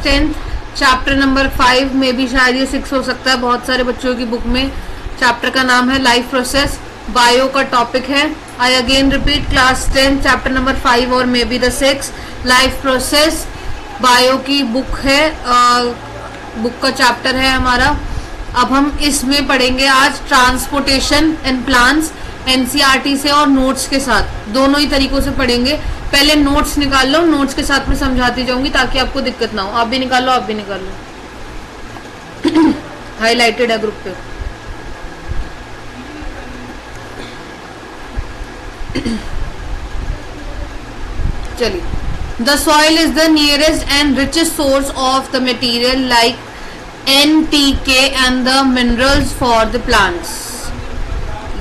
10th chapter number 5 में भी शायद ये 6 हो सकता है, बहुत सारे बच्चों की बुक में। चैप्टर का नाम है लाइफ प्रोसेस, बायो का टॉपिक है। I again repeat, class 10 chapter number 5 और may be the 6, life process bio की बुक है, बुक का चैप्टर है हमारा। अब हम इसमें पढ़ेंगे आज ट्रांसपोर्टेशन एंड प्लांट्स, एनसीईआरटी से और नोट्स के साथ, दोनों ही तरीकों से पढ़ेंगे। पहले नोट्स निकाल लो, नोट्स के साथ में समझाती जाऊंगी ताकि आपको दिक्कत ना हो। आप भी निकाल लो, आप भी निकाल लो। हाईलाइटेड है ग्रुप पे। चलिए, the soil is the nearest and richest source of the material like NPK and the minerals for the plants.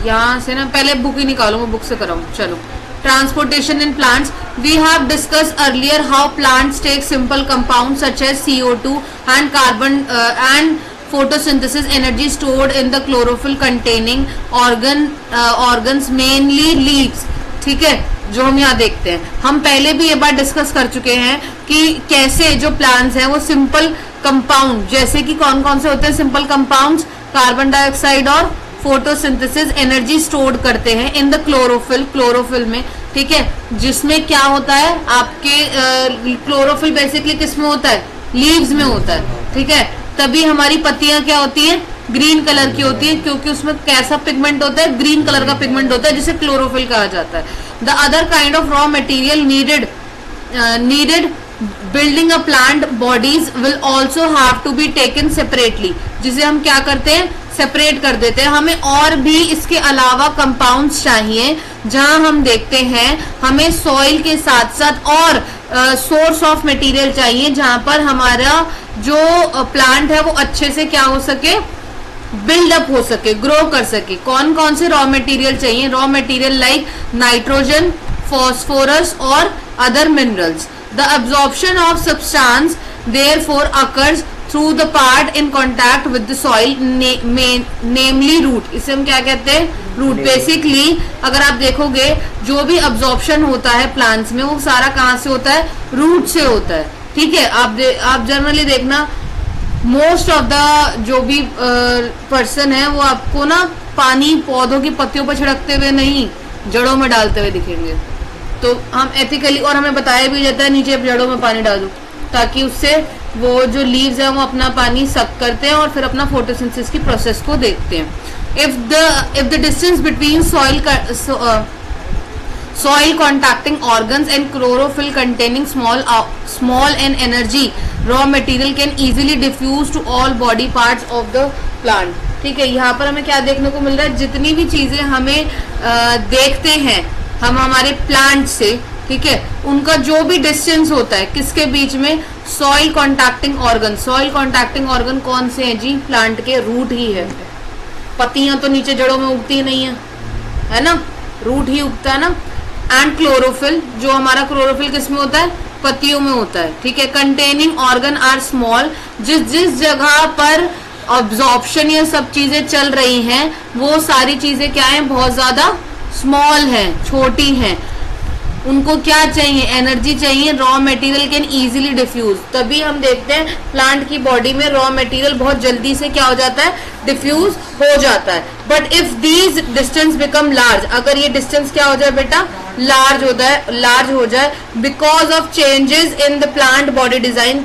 यहाँ से ना पहले बुक ही निकालूंगा, बुक से कराऊं। चलो, transportation in plants, we have discuss earlier how plants take simple compound such as CO2 and carbon and photosynthesis energy stored in the chlorophyll containing organs mainly leaves। ठीक है, जो हम यहाँ देखते हैं, हम पहले भी ये बात डिस्कस कर चुके हैं कि कैसे जो प्लांट्स हैं वो सिंपल कंपाउंड, जैसे कि कौन कौन से होते हैं सिंपल कंपाउंड्स, कार्बन डाइऑक्साइड और फोटोसिंथेसिस एनर्जी स्टोर्ड करते हैं इन द क्लोरोफिल में। ठीक है, जिसमें क्या होता है आपके क्लोरोफिल बेसिकली किस में होता है, लीव्स में होता है। ठीक है, तभी हमारी पत्तियां क्या होती है, ग्रीन कलर की होती है, क्योंकि उसमें कैसा पिगमेंट होता है, ग्रीन कलर का पिगमेंट होता है, जिसे क्लोरोफिल कहा जाता है। The other kind of raw material needed building a plant bodies will also have to be taken separately, जिसे हम क्या करते हैं, सेपरेट कर देते हैं। हमें और भी इसके अलावा कंपाउंड्स चाहिए, जहां हम देखते हैं हमें सॉइल के साथ साथ और सोर्स ऑफ मटेरियल चाहिए, जहां पर हमारा जो प्लांट है वो अच्छे से क्या हो सके, बिल्डअप हो सके, ग्रो कर सके। कौन कौन से रॉ मटेरियल चाहिए, raw material like nitrogen, phosphorus और other minerals. The absorption of substance therefore occurs through the part in contact with the soil, namely root. इसे हम क्या कहते हैं, रूट। बेसिकली अगर आप देखोगे जो भी अब्जॉर्प्शन होता है प्लांट्स में, वो सारा कहाँ से होता है, रूट से होता है। ठीक है, आप जनरली देखना मोस्ट ऑफ द जो भी पर्सन है वो आपको ना पानी पौधों की पत्तियों पर छिड़कते हुए नहीं, जड़ों में डालते हुए दिखेंगे। तो हम एथिकली, और हमें बताया भी जाता है नीचे जड़ों में पानी डाल दो, ताकि उससे वो जो लीव्स है वो अपना पानी सक करते हैं और फिर अपना फोटोसिंथेसिस की प्रोसेस को देखते हैं। If the distance between soil contacting organs and chlorophyll containing small and energy raw material can easily diffuse to all body parts of the plant। ठीक है, यहाँ पर हमें क्या देखने को मिल रहा है, जितनी भी चीजें हमें देखते हैं हम हमारे प्लांट से, ठीक है, उनका जो भी डिस्टेंस होता है किसके बीच में, soil contacting organ. Soil contacting organ कौन से हैं जी, प्लांट के रूट ही है। पत्तियां तो नीचे जड़ों में उगती नहीं है ना, रूट ही उगता है ना। एंड क्लोरोफिल, जो हमारा क्लोरोफिल किसमें होता है, पत्तियों में होता है। ठीक है, कंटेनिंग ऑर्गन आर स्मॉल, जिस जगह पर ऑब्जॉर्प्शन ये सब चीजें चल रही हैं वो सारी चीजें क्या हैं, बहुत ज्यादा स्मॉल हैं, छोटी हैं। उनको क्या चाहिए, एनर्जी चाहिए। Raw material can easily diffuse, तभी हम देखते हैं प्लांट की बॉडी में रॉ मटेरियल बहुत जल्दी से क्या हो जाता है, डिफ्यूज हो जाता है। But if these distance become large, अगर ये डिस्टेंस क्या हो जाए बेटा, लार्ज हो जाए because of changes in the plant body design,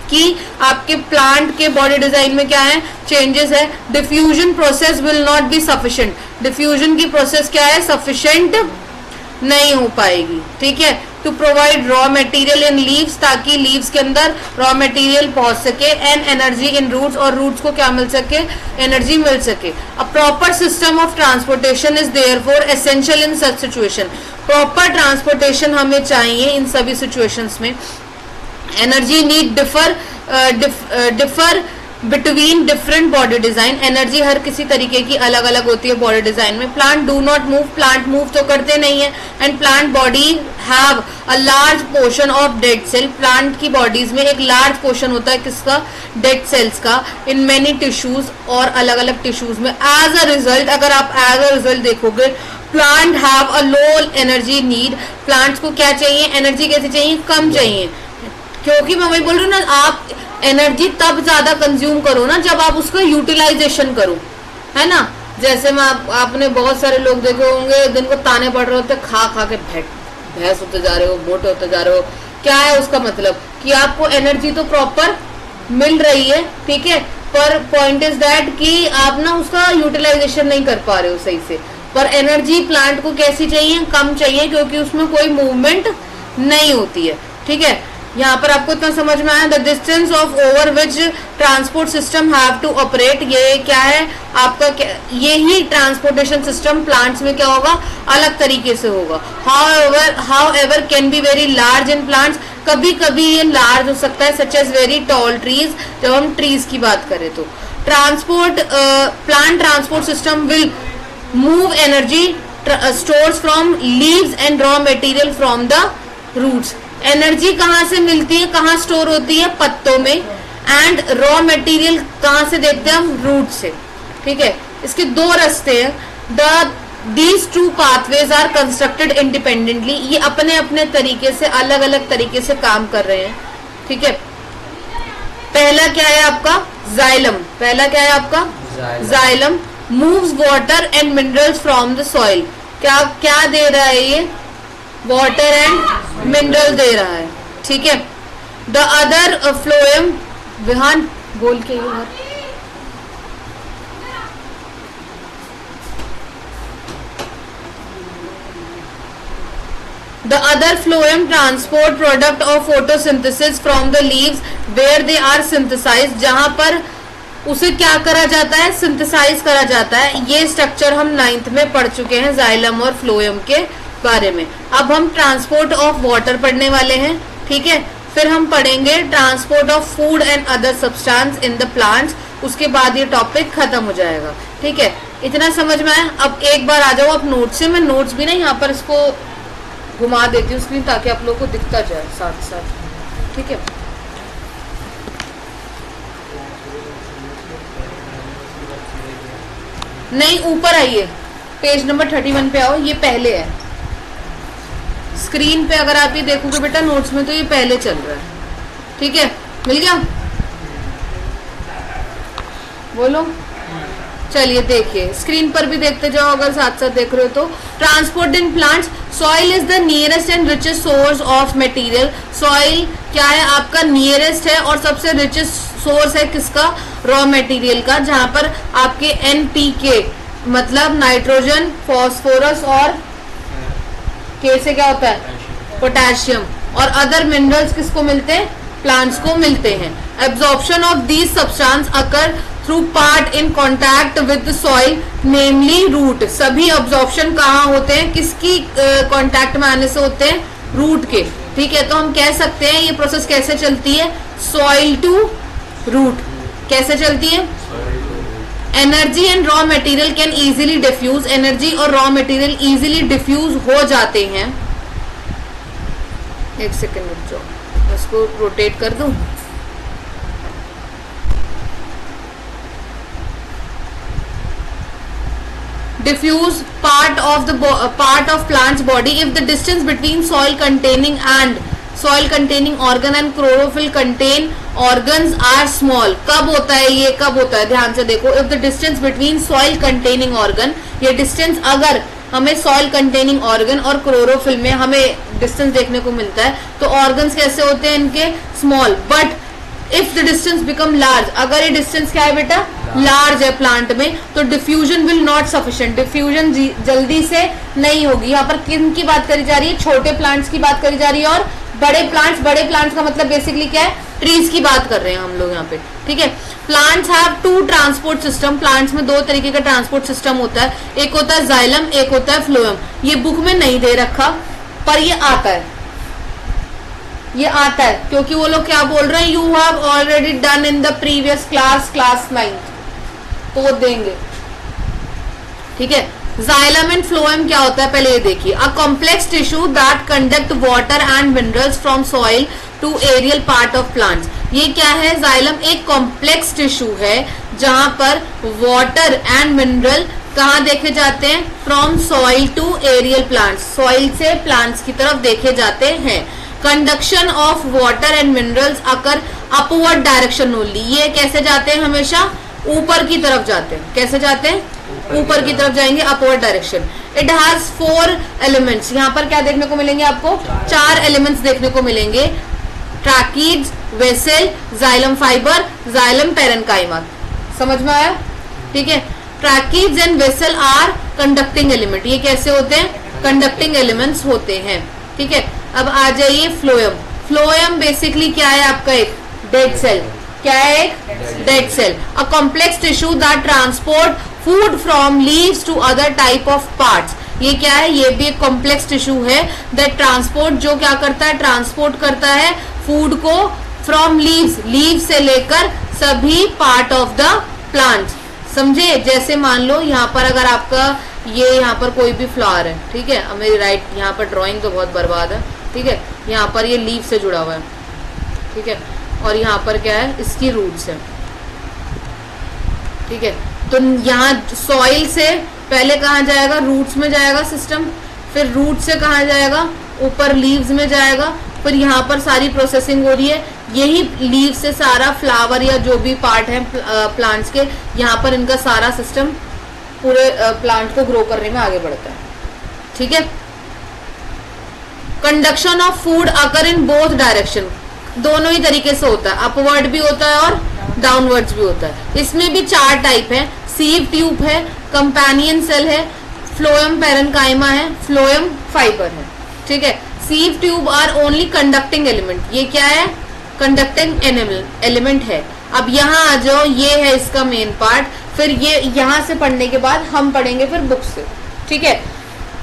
कि आपके प्लांट के बॉडी डिजाइन में क्या है, चेंजेस है, diffusion process will not be sufficient. Diffusion की प्रोसेस क्या है, सफिशिएंट नहीं हो पाएगी। ठीक है, to provide raw material in leaves, ताकि लीव्स के अंदर रॉ मटेरियल पहुंच सके, एंड एनर्जी इन रूट्स, और रूट्स को क्या मिल सके, एनर्जी मिल सके। A proper system of transportation is therefore essential in such situation. Proper transportation हमें चाहिए इन सभी सिचुएशंस में। Energy need differ between different body design, energy हर किसी तरीके की अलग अलग होती है बॉडी डिजाइन में। Plant do not move, plant move तो करते नहीं है। And plant body have a large portion of dead cell, plant की बॉडीज में एक लार्ज पोर्शन होता है किसका, डेड सेल्स का, इन मेनी टिश्यूज, और अलग अलग टिश्यूज में। एज अ रिजल्ट, अगर आप एज अ रिजल्ट देखोगे, plant have a low energy need, plants को क्या चाहिए, एनर्जी कैसे चाहिए, कम चाहिए। क्योंकि मैं वही बोल रही हूँ ना, आप एनर्जी तब ज्यादा कंज्यूम करो ना जब आप उसका यूटिलाइजेशन करो, है ना। जैसे मैं आपने बहुत सारे लोग देखे होंगे दिन को ताने पड़ रहे होते, खा खा के भैंस होते जा रहे हो, मोटे होते जा रहे हो। क्या है उसका मतलब कि आपको एनर्जी तो प्रॉपर मिल रही है, ठीक है, पर पॉइंट इज दैट कि आप ना उसका यूटिलाइजेशन नहीं कर पा रहे हो सही से। पर एनर्जी प्लांट को कैसी चाहिए, कम चाहिए, क्योंकि उसमें कोई मूवमेंट नहीं होती है, ठीक है। यहाँ पर आपको इतना समझ में आया, the distance of over which transport system have to operate, ये क्या है आपका, ये ही ट्रांसपोर्टेशन सिस्टम प्लांट्स में क्या होगा, अलग तरीके से होगा। However can be very large in plants, कभी कभी ये लार्ज हो सकता है, such as very tall trees, जब हम ट्रीज की बात करें तो। Transport plant transport system will move energy stores from leaves and raw material from the roots. Energy कहाँ से मिलती है, कहाँ स्टोर होती है, पत्तों में, एंड रॉ मटेरियल कहाँ से देखते हैं हम, रूट से, ठीक है। इसके दो रास्ते हैं। These two pathways are constructed independently, ये अपने अपने तरीके से अलग अलग तरीके से काम कर रहे हैं, ठीक है। पहला क्या है आपका जाइलम, पहला क्या है आपका xylem moves water and minerals from the soil. क्या क्या दे रहा है ये, वाटर एंड मिनरल दे रहा है, ठीक है। द अदर फ्लोएम, विहान बोल के The other phloem transport product of photosynthesis from the leaves where they are synthesized, जहाँ पर उसे क्या करा जाता है, सिंथेसाइज करा जाता है। ये स्ट्रक्चर हम 9th में पढ़ चुके हैं जाइलम और फ्लोएम के बारे में। अब हम ट्रांसपोर्ट ऑफ वाटर पढ़ने वाले हैं, ठीक है। फिर हम पढ़ेंगे transport of food and other substance in the plants, उसके बाद ये टॉपिक खत्म हो जाएगा, ठीक है। इतना समझ में आया। अब एक बार आ जाओ आप नोट से, मैं नोट्स भी ना यहाँ पर इसको घुमा देती हूँ स्क्रीन ताकि आप लोगों को दिखता जाए साथ साथ, ठीक है। नहीं, ऊपर आइए, पेज नंबर 31 पे आओ, ये पहले है स्क्रीन पे। अगर आप ये देखोगे बेटा नोट्स में तो ये पहले चल रहा है, ठीक है। मिल गया, बोलो। चलिए देखिए स्क्रीन पर भी देखते जाओ अगर साथ साथ देख रहे हो तो। Transport in plants, soil is the nearest and richest source of material. Soil क्या है आपका, नियरेस्ट है और सबसे रिचेस्ट सोर्स है किसका, रॉ मटेरियल का, जहां पर आपके NPK मतलब नाइट्रोजन, फॉस्फोरस और के से क्या होता है, पोटेशियम, और अदर मिनरल्स किसको मिलते हैं, प्लांट्स को मिलते हैं। Absorption of these substance occur through part in contact with soil namely root. सभी अब्जॉर्प्शन कहाँ होते हैं, किसकी कॉन्टैक्ट में आने से होते हैं, रूट के, ठीक है। तो हम कह सकते हैं ये प्रोसेस कैसे चलती है, सॉइल टू रूट कैसे चलती है। Energy and raw material can easily diffuse, energy और रॉ मटेरियल इजीली डिफ्यूज हो जाते हैं। एक सेकेंड रुक जाओ, इसको रोटेट कर दूं। diffuse part of plant's body if the distance between soil containing organ and chlorophyll contain organs are small। कब होता है ये, कब होता है, ध्यान से देखो। if the distance between soil containing organ, ये डिस्टेंस अगर हमें सॉइल कंटेनिंग ऑर्गन और क्लोरोफिल में हमें डिस्टेंस देखने को मिलता है तो ऑर्गन्स कैसे होते हैं इनके, small. But if the distance become large, अगर ये डिस्टेंस क्या है बेटा, लार्ज है प्लांट में, तो diffusion will not sufficient, diffusion जल्दी से नहीं होगी। यहाँ पर किन की बात करी जा रही है, छोटे प्लांट्स की बात करी जा रही है, और बड़े प्लांट्स का मतलब बेसिकली क्या है, ट्रीज की बात कर रहे हैं हम लोग यहाँ पे, ठीक है। Plants have to transport system, plants में दो तरीके का ट्रांसपोर्ट सिस्टम होता है, एक होता है जाइलम, एक होता है फ्लोएम। ये बुक में नहीं दे रखा पर ये आता है, ये आता है क्योंकि वो लोग क्या बोल रहे हैं, you have already done in the previous class 9th, तो वो देंगे, ठीक है। जाइलम एंड फ्लोएम क्या होता है पहले ये देखिए। A complex tissue that conduct water and minerals from soil to aerial part of plants. ये क्या है, जाइलम एक कॉम्प्लेक्स टिश्यू है जहां पर वाटर एंड मिनरल कहाँ देखे जाते हैं, from soil to aerial plants, soil से प्लांट्स की तरफ देखे जाते हैं। Conduction of water and minerals occur upward direction only. ये कैसे जाते हैं? हमेशा ऊपर की तरफ जाते हैं। कैसे जाते हैं? ऊपर की तरफ जाएंगे, upward direction. It has 4 elements. यहाँ पर क्या देखने को मिलेंगे आपको? 4 एलिमेंट्स देखने को मिलेंगे, tracheids, vessel, xylem fibre, xylem parenchyma. समझ में आया? ठीक है। Tracheids and vessel are conducting element. ये कैसे होते हैं? कंडक्टिंग एलिमेंट्स होते हैं। ठीक है। अब आ जाइए फ्लोएम। फ्लोएम बेसिकली क्या है आपका? एक डेड सेल। क्या है? एक dead cell. A complex tissue that transport food from leaves to other type of parts. ये क्या है? ये भी एक कॉम्प्लेक्स टिश्यू है दैट ट्रांसपोर्ट, जो क्या करता है? ट्रांसपोर्ट करता है फूड को फ्रॉम लीव्स, लीव से लेकर सभी पार्ट ऑफ द प्लांट। समझे? जैसे मान लो यहाँ पर अगर आपका ये यहाँ पर कोई भी फ्लावर है, ठीक है, अब मेरी राइट यहाँ पर ड्राइंग तो बहुत बर्बाद है, ठीक है, यहाँ पर ये लीव से जुड़ा हुआ है, ठीक है, और यहाँ पर क्या है? इसकी रूट्स है, ठीक है। तो यहाँ सॉइल से पहले कहाँ जाएगा? रूट्स में जाएगा सिस्टम, फिर रूट से कहाँ जाएगा? ऊपर लीव्स में जाएगा, फिर यहाँ पर सारी प्रोसेसिंग हो रही है। यही लीव से सारा फ्लावर या जो भी पार्ट है प्लांट्स के, यहाँ पर इनका सारा सिस्टम पूरे प्लांट को ग्रो करने में आगे बढ़ता है। ठीक है। Conduction of food occur in both direction, दोनों ही तरीके से होता है, अपवर्ड भी होता है और डाउनवर्ड्स भी होता है। इसमें भी 4 टाइप है। सीव ट्यूब है, कंपेनियन सेल है, फ्लोएम पैरेन्काइमा है, फ्लोएम फाइबर है। ठीक है। Sieve tube are only conducting element. ये क्या है? कंडक्टिंग एलिमेंट है। अब यहाँ आ जाओ, ये है इसका मेन पार्ट। फिर ये यहाँ से पढ़ने के बाद हम पढ़ेंगे फिर बुक से। ठीक है।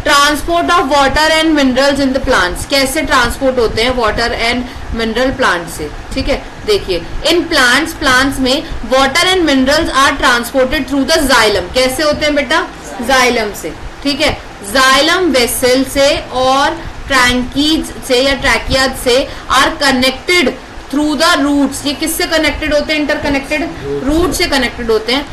Transport of water and minerals in the plants. कैसे ट्रांसपोर्ट होते हैं वाटर एंड मिनरल प्लांट से? ठीक है। देखिए, इन प्लांट्स में water and minerals are transported through the xylem. कैसे होते हैं बेटा? जाइलम से। ठीक है। जाइलम वेसल से और ट्रैंकीज से या ट्रैकियाज से are connected through the roots. ये किससे कनेक्टेड होते हैं? इंटरकनेक्टेड रूट से कनेक्टेड होते हैं।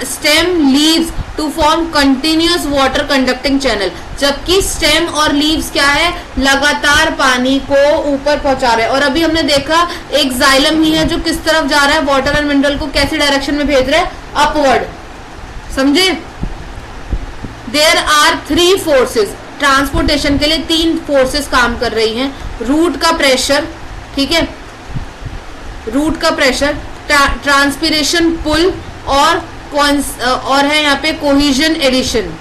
Stem leaves to form continuous water conducting channel. जबकि स्टेम और लीव्स क्या है? लगातार पानी को ऊपर पहुंचा रहे हैं। और अभी हमने देखा एक जाइलम ही है जो किस तरफ जा रहा है? वाटर एंड मिनरल को कैसी डायरेक्शन में भेज रहे हैं? अपवर्ड। समझे? There are 3 forces. ट्रांसपोर्टेशन के लिए 3 फोर्सेस काम कर रही हैं। रूट का प्रेशर, ठीक है, रूट का प्रेशर, ट्रांसपिरेशन पुल और है यहाँ पे कोहिजन एडिशन।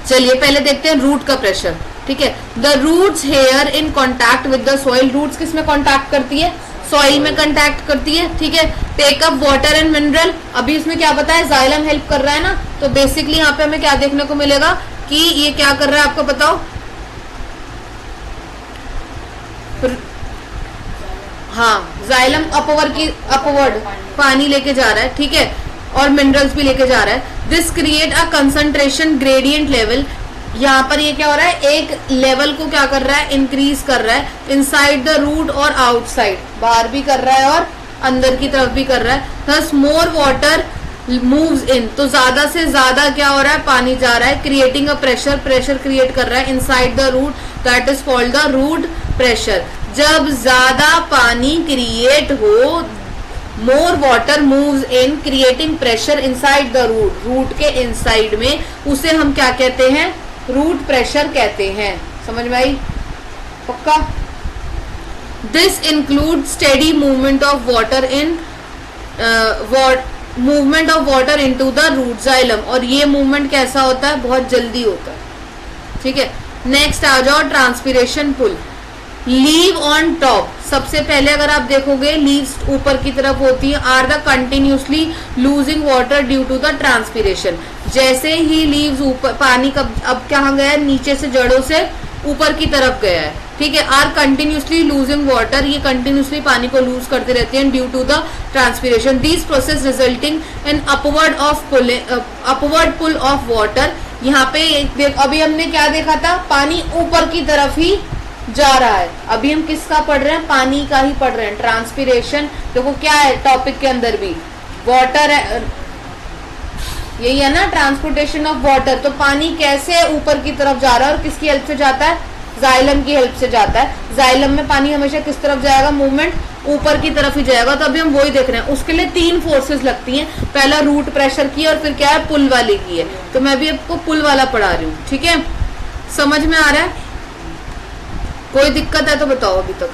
चलिए पहले देखते हैं रूट का प्रेशर। ठीक है। The roots hair in contact with the soil. Roots किस में कांटेक्ट करती है? सॉइल में कांटेक्ट करती है। ठीक है। Take up water and mineral. अभी इसमें क्या बताया? जाइलम हेल्प कर रहा है ना। तो बेसिकली यहाँ पे हमें क्या देखने को मिलेगा कि ये क्या कर रहा है आपको बताओ? हाँ, जाइलम अपवर्ड पानी लेके जा रहा है। ठीक है। और मिनरल्स भी लेके जा रहा है। This create a concentration gradient level. यहाँ पर ये क्या हो रहा है? एक लेवल को क्या कर रहा है? इंक्रीज कर रहा है। इनसाइड द रूट और आउटसाइड, बाहर भी कर रहा है और अंदर की तरफ भी कर रहा है। थस मोर वाटर मूव्स इन। तो ज्यादा से ज्यादा क्या हो रहा है? पानी जा रहा है। क्रिएटिंग अ प्रेशर क्रिएट कर रहा है inside the root, that is called the root pressure. जब ज्यादा पानी क्रिएट हो, more water moves in creating pressure inside the root, root के इनसाइड में, उसे हम क्या कहते हैं? रूट प्रेशर कहते हैं। समझ में आई? पक्का? This include steady movement of water in movement of water into the root xylem. और ये मूवमेंट कैसा होता है? बहुत जल्दी होता है। ठीक है। नेक्स्ट आ जाओ transpiration pull. Leave on top. सबसे पहले अगर आप देखोगे लीव्स ऊपर की तरफ होती है। Are the continuously losing water due to the transpiration. जैसे ही लीव्स ऊपर, पानी कब अब कहाँ गया? नीचे से जड़ों से ऊपर की तरफ गया है। ठीक है। Are continuously losing water. ये कंटिन्यूसली पानी को लूज करते रहते हैं due to the transpiration. This process resulting in upward pull of water. यहाँ पे अभी हमने क्या देखा था? पानी ऊपर की तरफ ही जा रहा है। अभी हम किसका पढ़ रहे हैं? पानी का ही पढ़ रहे हैं। ट्रांसपिरेशन देखो क्या है टॉपिक के अंदर भी? वाटर है, यही है ना, ट्रांसपोर्टेशन ऑफ वाटर। तो पानी कैसे ऊपर की तरफ जा रहा है और किसकी हेल्प से जाता है? जाइलम की हेल्प से जाता है। जाइलम में पानी हमेशा किस तरफ जाएगा, मूवमेंट ऊपर की तरफ ही जाएगा। तो अभी हम वही देख रहे हैं, उसके लिए 3 फोर्सेस लगती हैं, पहला रूट प्रेशर की और फिर क्या है, पुल वाली की है। तो मैं भी आपको पुल वाला पढ़ा रही हूँ, ठीक है, समझ में आ रहा है? कोई दिक्कत है तो बताओ अभी तक।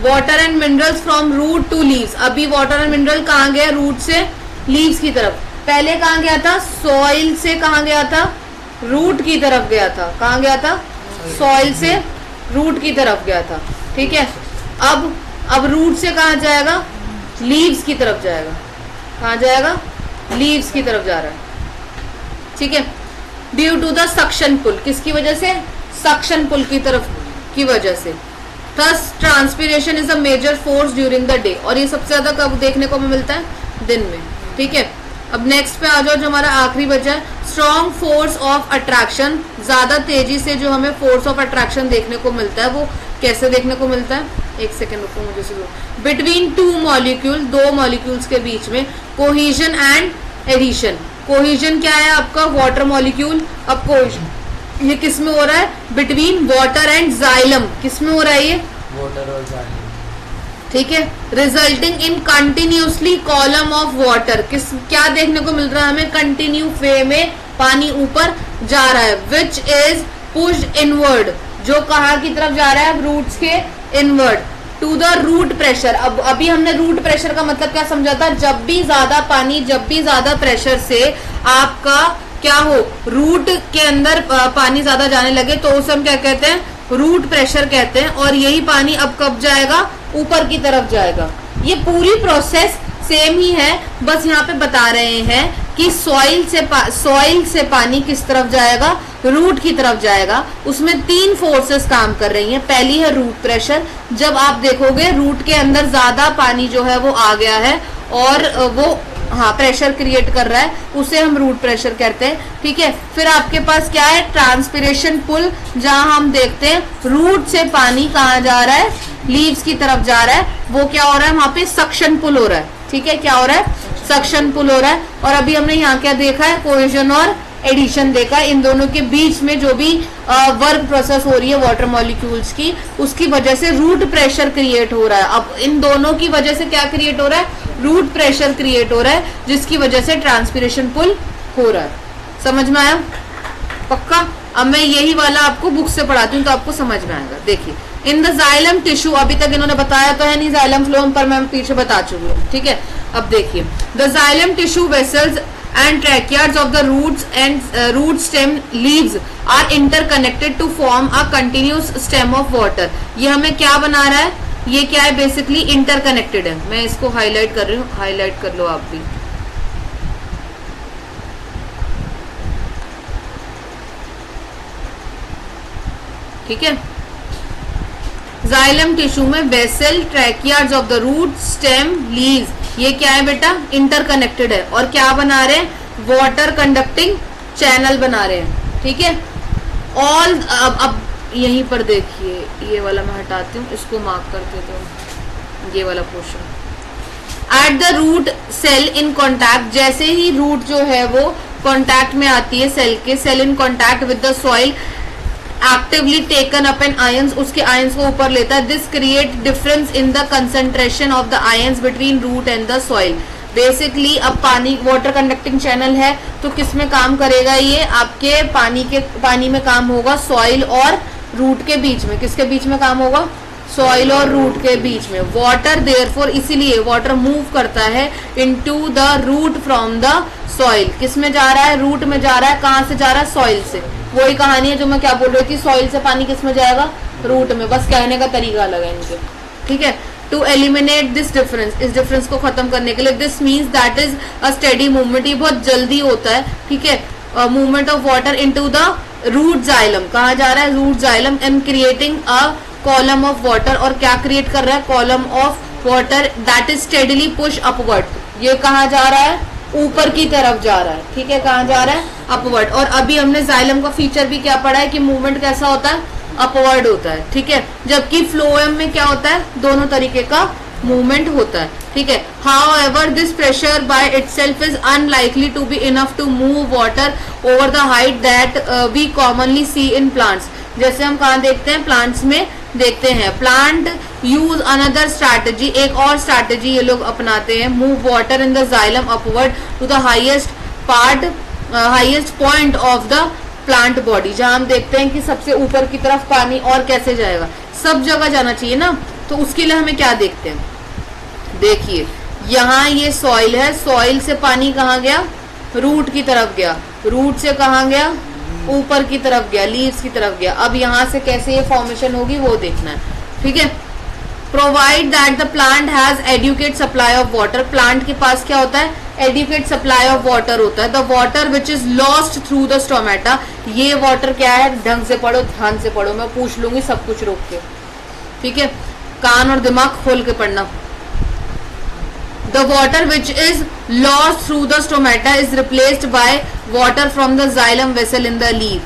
Water and minerals from root to leaves, अभी वाटर एंड मिनरल कहाँ गया, रूट से लीव्स की तरफ। पहले कहाँ गया था, सॉइल से कहाँ गया था, रूट की तरफ गया था। कहाँ गया था, सॉइल से रूट की तरफ गया था, ठीक है। अब रूट से कहाँ जाएगा, लीव्स की तरफ जाएगा। कहाँ जाएगा, लीव्स की तरफ जा रहा है, ठीक है। ड्यू टू द सक्शन पुल, किसकी वजह से, सक्शन पुल की तरफ की वजह से। Thus transpiration is a major force during the day, और ये सबसे ज्यादा कब देखने को मिलता है, दिन में, ठीक है। अब नेक्स्ट पे आ जाओ, जो हमारा आखिरी बचा है, स्ट्रॉन्ग फोर्स ऑफ अट्रैक्शन, ज्यादा तेजी से जो हमें फोर्स ऑफ अट्रैक्शन देखने को मिलता है वो कैसे देखने को मिलता है, एक सेकेंड रुको मुझे से, बिटवीन 2 मॉलिक्यूल, 2 मॉलिक्यूल्स के बीच में, कोहिजन एंड एडिशन। कोहिजन क्या है आपका, वाटर मॉलिक्यूल। अब कोहिजन ये किस में हो रहा है, बिटवीन वाटर एंड जाइलम, किस में हो रहा है ये, वाटर और जाइलम, ठीक है। Resulting in continuously column of water, किस क्या देखने को मिल रहा है हमें, कंटिन्यू वे में पानी ऊपर जा रहा है। विच इज पुश्ड इनवर्ड, जो कहाँ की तरफ जा रहा है, रूट्स के inward, to the root pressure. अब अभी हमने रूट प्रेशर का मतलब क्या समझा था, जब भी ज्यादा पानी, जब भी ज्यादा प्रेशर से आपका क्या हो, रूट के अंदर पानी ज्यादा जाने लगे तो उसे हम क्या कहते हैं, रूट प्रेशर कहते हैं। और यही पानी अब कब जाएगा, ऊपर की तरफ जाएगा। ये पूरी प्रोसेस सेम ही है, बस यहाँ पे बता रहे हैं कि सॉइल से पानी किस तरफ जाएगा, रूट की तरफ जाएगा। उसमें 3 फोर्सेस काम कर रही हैं। पहली है रूट प्रेशर, जब आप देखोगे रूट के अंदर ज्यादा पानी जो है वो आ गया है और वो प्रेशर क्रिएट कर रहा है, उसे हम रूट प्रेशर कहते हैं, ठीक है। फिर आपके पास क्या है, ट्रांसपिरेशन पुल, जहां हम देखते हैं रूट से पानी कहाँ जा रहा है, लीव्स की तरफ जा रहा है, वो क्या हो रहा है, वहां पे सक्शन पुल हो रहा है, ठीक है। क्या हो रहा है, सक्शन पुल हो रहा है। और अभी हमने यहाँ क्या देखा है, कोहेजन और एडिशन देखा। इन दोनों के बीच में जो भी वर्क प्रोसेस हो रही है वाटर मॉलिक्यूल्स की, उसकी वजह से रूट प्रेशर क्रिएट हो रहा है। अब इन दोनों की वजह से क्या क्रिएट हो रहा है, रूट प्रेशर क्रिएट हो रहा है, जिसकी वजह से ट्रांसपिरेशन पुल हो रहा है। समझ में आया पक्का? अब मैं यही वाला आपको बुक से पढ़ाती हूँ तो आपको समझ में आएगा। देखिए, इन द जाइलम टिश्यू, अभी तक इन्होंने बताया तो है नहीं जाइलम फ्लोएम, पर मैं पीछे बता चुकी हूँ, ठीक है। अब देखिए, the xylem tissue vessels and tracheates of the roots and root stem leaves are interconnected to form a continuous stem of water। ये हमें क्या बना रहा है, ये क्या है, बेसिकली इंटरकनेक्टेड है। मैं इसको हाईलाइट कर रही हूँ, हाईलाइट कर लो आप भी। ठीक है, जाइलम टिश्यू में vessel, tracheids of the root, stem, leaves, ये क्या है बेटा, इंटरकनेक्टेड है। और क्या बना रहे हैं, वाटर कंडक्टिंग चैनल बना रहे हैं, ठीक है। ऑल अब यहीं पर देखिए, ये वाला मैं हटाती हूँ, इसको मार्क कर देते हो, ये वाला portion. At the root cell in contact, जैसे ही रूट जो है वो कॉन्टैक्ट में आती है सेल के, cell in contact with the soil, actively taken up an ions, उसके आयंस को ऊपर लेता है। This create difference in the concentration of the ions between root and the soil. Basically अब पानी वाटर कंडक्टिंग चैनल है तो किस में काम करेगा, ये आपके पानी में काम होगा, सॉइल और रूट के बीच में। किसके बीच में काम होगा, सॉइल और रूट के बीच में। वाटर देयरफॉर, इसीलिए वाटर मूव करता है into the root from the soil. किस में जा रहा है, रूट में जा रहा है। कहाँ से जा रहा है, सॉइल से। वही कहानी है जो मैं क्या बोल रही थी, सॉइल से पानी किस में जाएगा, रूट में। बस कहने का तरीका अलग है इनके, ठीक है। टू एलिमिनेट दिस डिफरेंस, इस डिफरेंस को खत्म करने के लिए, this means that is a steady movement, ये बहुत जल्दी होता है, ठीक है। Movement of water into the root xylem, कहाँ जा रहा है, root xylem, and creating a column of water. और क्या क्रिएट कर रहा है, column of water that is steadily push upward. ये कहाँ जा रहा है, ऊपर की तरफ जा रहा है, ठीक है। कहाँ जा रहा है, अपवर्ड। और अभी हमने जाइलम का फीचर भी क्या पढ़ा है कि मूवमेंट कैसा होता है, अपवर्ड होता है, ठीक है। जबकि फ्लोएम में क्या होता है, दोनों तरीके का मूवमेंट होता है, ठीक है। However this pressure by itself is unlikely to be enough to move water over the height that we commonly see in plants. जैसे हम कहाँ देखते हैं, प्लांट्स में देखते हैं। प्लांट यूज अनदर स्ट्रैटेजी, एक और स्ट्रैटेजी ये लोग अपनाते हैं, move water in the xylem upward to the highest point of the plant body. जहां हम देखते हैं कि सबसे ऊपर की तरफ पानी और कैसे जाएगा, सब जगह जाना चाहिए ना, तो उसके लिए हमें क्या देखते हैं, देखिए यहाँ ये सॉइल है, सॉइल से पानी कहाँ गया, रूट की तरफ गया, रूट से कहाँ गया, ऊपर की तरफ गया, लीव्स की तरफ गया। अब यहाँ से कैसे ये फॉर्मेशन होगी वो देखना है, ठीक है। Provide that the plant has adequate supply of water, plant के पास क्या होता है, एडुकेट सप्लाई ऑफ वाटर होता है। The water which is lost through the stomata, ये वाटर क्या है, ढंग से पढ़ो, ध्यान से पढ़ो, मैं पूछ लूंगी सब कुछ रोक के, ठीक है, कान और दिमाग खोल के पढ़ना। The water which is lost through the stomata is replaced by water from the xylem vessel in the leaf.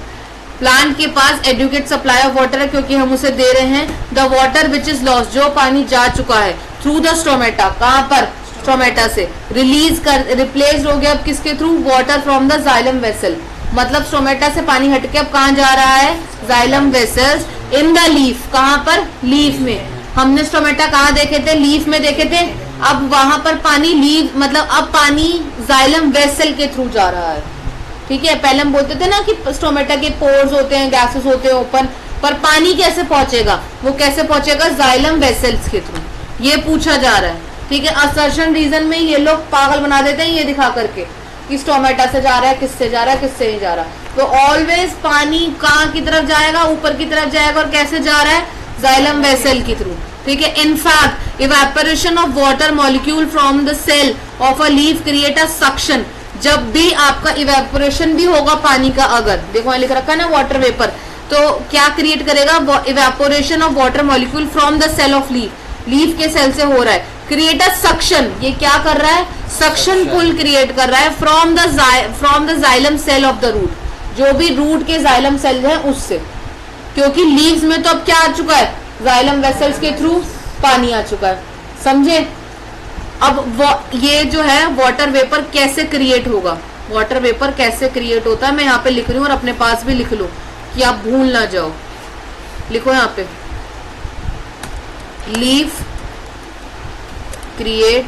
Plant के पास एडुकेट सप्लाई ऑफ वाटर है क्योंकि हम उसे दे रहे हैं। The water which is lost, जो पानी जा चुका है, थ्रू द स्टोमेटा, कहाँ पर, स्टोमेटा से, रिलीज कर, रिप्लेस हो गया अब किसके through, water from the xylem vessel, मतलब स्टोमेटा से पानी हटके अब कहाँ जा रहा है, xylem vessels in the leaf, कहाँ पर, लीफ में। हमने स्टोमेटा कहाँ देखे थे, लीफ में देखे थे, अब वहां पर पानी लीव, मतलब अब पानी जाइलम वेसल के थ्रू जा रहा है, ठीक है। पहले हम बोलते थे ना कि स्टोमेटा के पोर्स होते हैं, गैसेस होते हैं ओपन, पर पानी कैसे पहुंचेगा, वो कैसे पहुंचेगा, जाइलम वेसल्स के थ्रू, ये पूछा जा रहा है, ठीक है। असर्शन रीजन में ये लोग पागल बना देते हैं ये दिखा करके कि स्टोमेटा से जा रहा है, किससे जा रहा है, किससे नहीं जा रहा। तो ऑलवेज पानी कहाँ की तरफ जाएगा, ऊपर की तरफ जाएगा, और कैसे जा रहा है, जाइलम वेसल के थ्रू, ठीक है। In fact evaporation of water molecule from the cell of a leaf create a suction, जब भी आपका इवेपोरेशन भी होगा पानी का, अगर देखो लिख रखा है ना वाटर वेपर, तो क्या क्रिएट करेगा, evaporation of water molecule from the cell of leaf, leaf के सेल से हो रहा है, क्रिएट अ सक्शन, ये क्या कर रहा है, सक्शन पुल क्रिएट कर रहा है from the xylem cell of the root, जो भी रूट के जाइलम सेल है उससे, क्योंकि लीव्स में तो अब क्या आ चुका है, जाइलम वेसल्स के थ्रू पानी आ चुका है, समझे। अब ये जो है वाटर वेपर कैसे क्रिएट होगा, वाटर वेपर कैसे क्रिएट होता है मैं यहाँ पे लिख रही हूँ, और अपने पास भी लिख लो कि आप भूल ना जाओ, लिखो यहाँ पे, leaf create,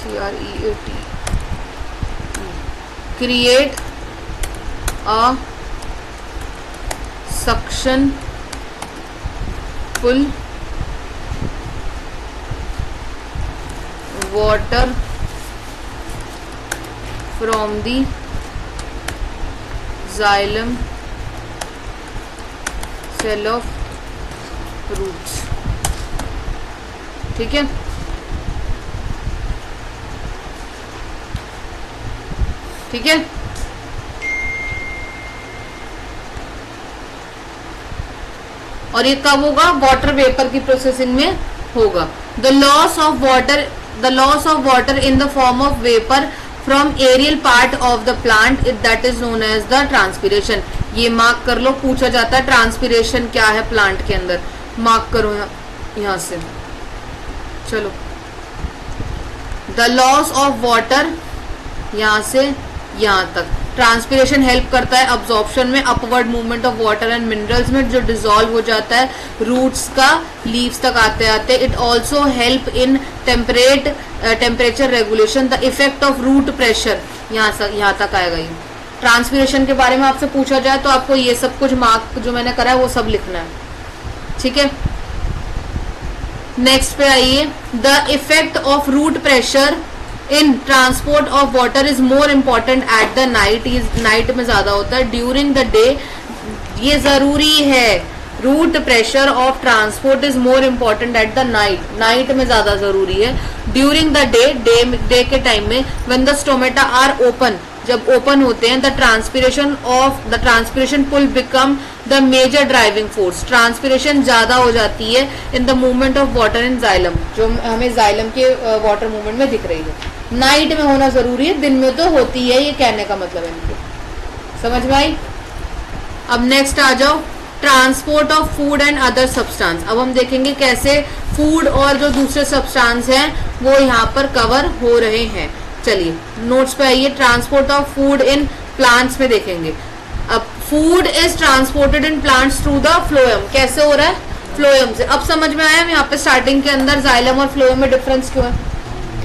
CREAT, create a suction pull water from the xylem cell of roots, ठीक है। ठीक है, और ये कब होगा, वाटर वेपर की प्रोसेसिंग में होगा। The loss of water in the form of vapour from aerial part of the plant, that is known as the transpiration. ये मार्क कर लो, पूछा जाता है ट्रांसपीरेशन क्या है प्लांट के अंदर, मार्क करो यहाँ से, चलो। द लॉस ऑफ वाटर यहाँ से यहाँ तक, ट्रांसपीरेशन हेल्प करता है अब्जॉर्प्शन में, upward movement of water and minerals में जो डिसॉल्व हो जाता है रूट्स का लीव्स तक आते आते। It also help in temperature regulation, the effect of root pressure, यहाँ तक आएगा ये। ट्रांसपीरेशन के बारे में आपसे पूछा जाए तो आपको ये सब कुछ मार्क जो मैंने करा है वो सब लिखना है, ठीक है। नेक्स्ट पे आइए, the effect of root pressure in transport of water is more important at the night, night में ज्यादा होता है, ड्यूरिंग द डे ये जरूरी है, root pressure of transport is more important at the night, night में ज्यादा जरूरी है। ड्यूरिंग द डे के टाइम में, when the stomata are open, जब ओपन होते हैं, the transpiration pull become the major driving force, transpiration ज्यादा हो जाती है in the movement of water in xylem, जो हमें जाइलम के वाटर मूवमेंट में दिख रही है। नाइट में होना जरूरी है, दिन में तो होती है, ये कहने का मतलब है इनके, समझ में आई। अब नेक्स्ट आ जाओ, transport of food and other substance. अब हम देखेंगे कैसे फूड और जो दूसरे सब्सटेंस हैं वो यहाँ पर कवर हो रहे हैं। चलिए नोट्स पे आइए, transport of food in plants में देखेंगे। अब food is transported in plants through the phloem. कैसे हो रहा है? फ्लोएम से. अब समझ में आया यहाँ पे स्टार्टिंग के अंदर जाइलम और फ्लोएम में डिफरेंस क्यों है?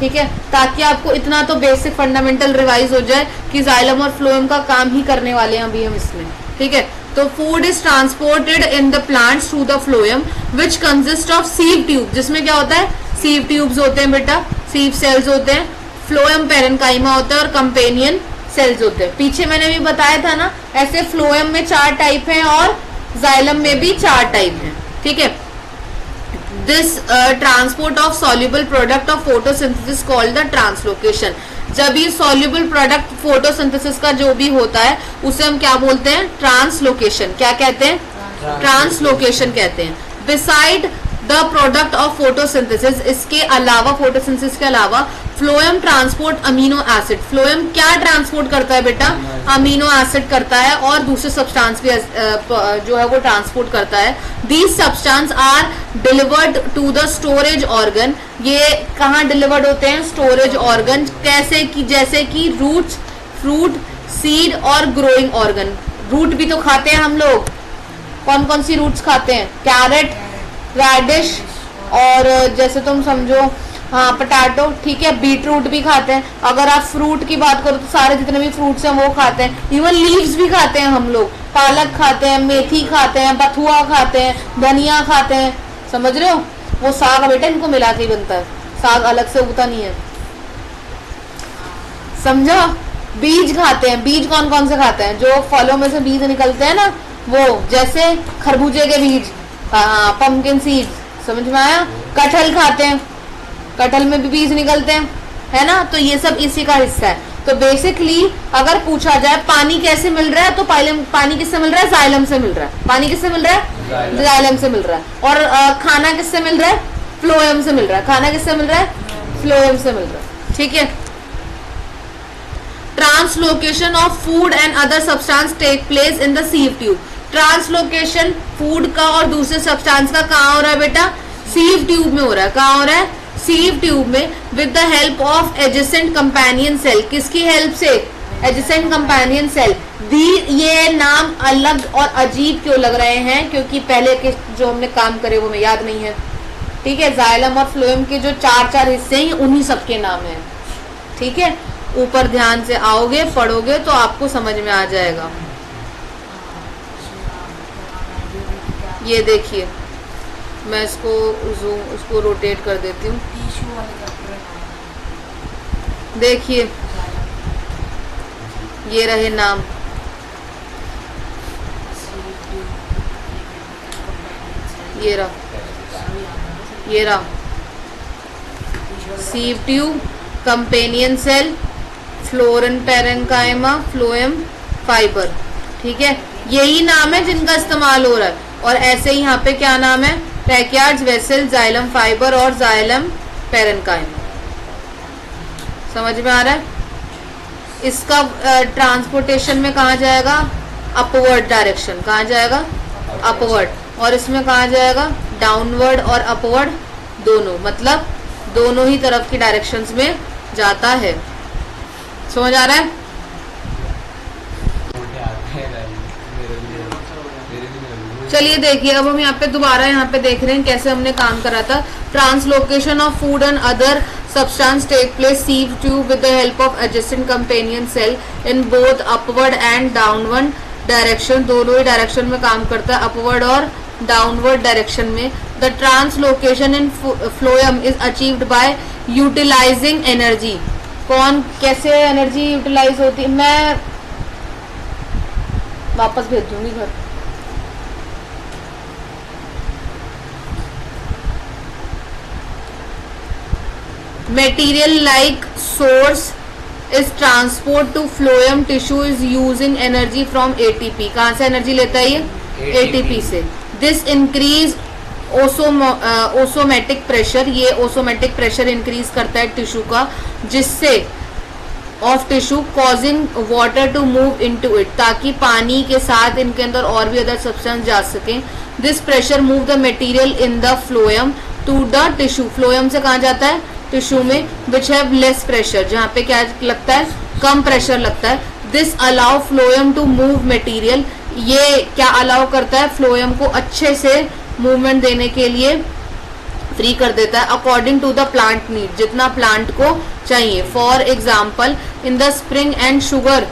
ठीक है, ताकि आपको इतना तो बेसिक फंडामेंटल रिवाइज हो जाए कि जाइलम और फ्लोएम का काम ही करने वाले हैं अभी हम इसमें. ठीक है, तो food is transported in the plants through the phloem which consist of sieve tube. जिसमें क्या होता है? सीव ट्यूब्स होते हैं बेटा, सीव सेल्स होते हैं, फ्लोएम पेरेन्काइमा होता है और कंपेनियन सेल्स होते हैं. पीछे मैंने भी बताया था ना, ऐसे फ्लोएम में 4 टाइप हैं और जाइलम में भी 4 टाइप हैं. ठीक है, this transport of soluble product of photosynthesis called the translocation. जब ये सॉल्युबल प्रोडक्ट फोटोसिंथेसिस का जो भी होता है उसे हम क्या बोलते हैं? ट्रांसलोकेशन. क्या कहते हैं? ट्रांसलोकेशन कहते हैं. Beside the product of photosynthesis, इसके अलावा, फोटोसिंथेसिस के अलावा phloem transport amino acid. Phloem क्या ट्रांसपोर्ट करता है बेटा? अमीनो एसिड करता है और दूसरे सब्सटेंस भी जो है वो ट्रांसपोर्ट करता है. These substance are delivered to the storage organ. ये कहाँ डिलीवर्ड होते हैं? Storage organ. कैसे कि जैसे कि रूट्स, फ्रूट, सीड और ग्रोइंग ऑर्गन. रूट भी तो खाते हैं हम लोग. कौन कौन सी रूट्स खाते हैं? कैरेट, रेडिश और जैसे तुम समझो हाँ पोटैटो. ठीक है, बीट रूट भी खाते हैं. अगर आप फ्रूट की बात करो तो सारे जितने भी फ्रूट्स हैं वो खाते हैं. इवन लीव्स भी खाते हैं हम लोग. पालक खाते हैं, मेथी खाते हैं, बथुआ खाते हैं, धनिया खाते हैं. समझ रहे हो? वो साग बेटा इनको मिला के ही बनता है, साग अलग से उगता नहीं है. समझा? बीज खाते हैं. बीज कौन कौन से खाते हैं? जो फलों में से बीज निकलते हैं ना, वो जैसे खरबूजे के बीज, पंपकिन सीड. समझ में आया? कटहल खाते हैं, कटहल में भी बीज निकलते हैं, है ना. तो ये सब इसी का हिस्सा है. तो बेसिकली अगर पूछा जाए पानी कैसे मिल रहा है, तो पानी किससे मिल रहा है? जाइलम से मिल रहा है. पानी किससे मिल रहा है? जाइलम से मिल रहा है. और खाना किससे मिल रहा है? फ्लोएम से मिल रहा है. खाना किससे मिल रहा है? फ्लोएम से मिल रहा है. ठीक है. Translocation of food and other substance take place in the sieve tube. Translocation food का और दूसरे सब्सटेंस का कहाँ हो रहा है बेटा? सीव ट्यूब में हो रहा है. कहाँ हो रहा है? सीव ट्यूब में. With the help of adjacent companion cell. किसकी हेल्प से? Adjacent companion cell. ये नाम अलग और अजीब क्यों लग रहे हैं? क्योंकि पहले के जो हमने काम करे वो हमें याद नहीं है. ठीक है, जाइलम और फ्लोएम के जो 4 हिस्से हैं उन्हीं सबके नाम हैं. ठीक है, ऊपर ध्यान से आओगे, पढ़ोगे तो आपको समझ में आ जाएगा. ये देखिए, मैं उसको रोटेट कर देती हूँ. देखिए, ये रहे नाम. ये रहा sieve tube, companion cell, phloem parenchyma, phloem, fibre. ठीक है, यही नाम है जिनका इस्तेमाल हो रहा है. और ऐसे ही यहाँ पे क्या नाम है? पैकयार्ड्स, वेसल, जाइलम फाइबर और जाइलम पेरेन्काइमा. समझ में आ रहा है? इसका ट्रांसपोर्टेशन में कहाँ जाएगा? Upward direction. कहाँ जाएगा? अपवर्ड. और इसमें कहाँ जाएगा? डाउनवर्ड और अपवर्ड दोनों. मतलब दोनों ही तरफ की डायरेक्शंस में जाता है. समझ आ रहा है? चलिए देखिए, अब हम यहाँ पे दोबारा यहाँ पे देख रहे हैं कैसे हमने काम करा था. Translocation of food and other substance take place sieve tube with the help of adjacent companion cell in both upward and downward direction. दोनों ही डायरेक्शन में काम करता है, अपवर्ड और डाउनवर्ड डायरेक्शन में. The translocation in phloem is achieved by utilising energy. कौन कैसे एनर्जी यूटिलाइज होती है? मैं वापस भेज दूंगी घर. Material like source is transport to phloem tissue is using energy from ATP. कहाँ से एनर्जी लेता है ये? ATP से. This increase osmotic pressure. ये ओसोमेटिक प्रेशर इंक्रीज करता है टिश्यू का, जिससे of tissue causing water to move into it, ताकि पानी के साथ इनके अंदर और भी अदर सब्सटेंस जा सकें. This pressure move the material in the phloem to the tissue. Phloem से कहाँ जाता है? टिश्यू में. विच हैव लेस प्रेशर, जहाँ पे क्या लगता है? कम प्रेशर लगता है. This allow phloem to move material ये क्या अलाउ करता है, फ्लोएम को अच्छे से मूवमेंट देने के लिए फ्री कर देता है according to the plant need, जितना प्लांट को चाहिए. For example in the spring and sugar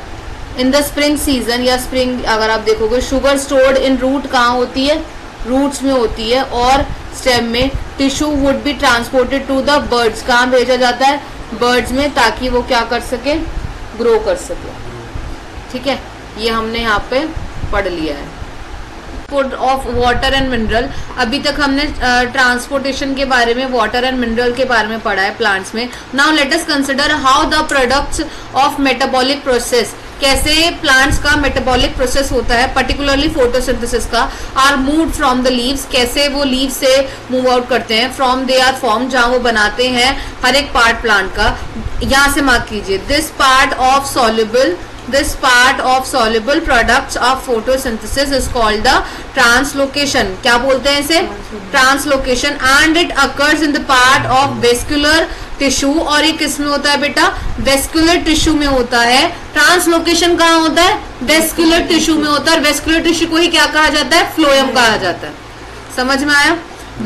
in the spring season, या स्प्रिंग अगर आप देखोगे, शुगर स्टोर्ड इन रूट कहाँ होती है, रूट्स में होती है, और स्टेम में. Tissue would be transported to the birds, कहाँ भेजा जाता है, बर्ड्स में, ताकि वो क्या कर सके, ग्रो कर सके. ठीक है, ये हमने यहाँ पे पढ़ लिया है. ऑफ वाटर एंड मिनरल, अभी तक हमने ट्रांसपोर्टेशन के बारे में, वाटर एंड मिनरल के बारे में पढ़ा है प्लांट्स में. Now let us consider how the products of metabolic process, कैसे प्लांट्स का मेटाबॉलिक प्रोसेस होता है, पर्टिकुलरली फोटोसिंथेसिस का, are moved from the leaves, कैसे वो लीव से मूव आउट करते हैं, फ्रॉम दे आर फॉर्म, जहां वो बनाते हैं हर एक पार्ट प्लांट का. यहां से मार्क कीजिए, this part of soluble products of photosynthesis is called the translocation. क्या बोलते हैं इसे, translocation. And it occurs in the part of vascular tissue, और ये किस में होता है बेटा, वेस्कुलर टिश्यू में होता है. ट्रांसलोकेशन कहाँ होता है, वेस्कुलर टिश्यू में होता है. वेस्कुलर टिश्यू को ही क्या कहा जाता है, फ्लोएम कहा जाता है. समझ में आया.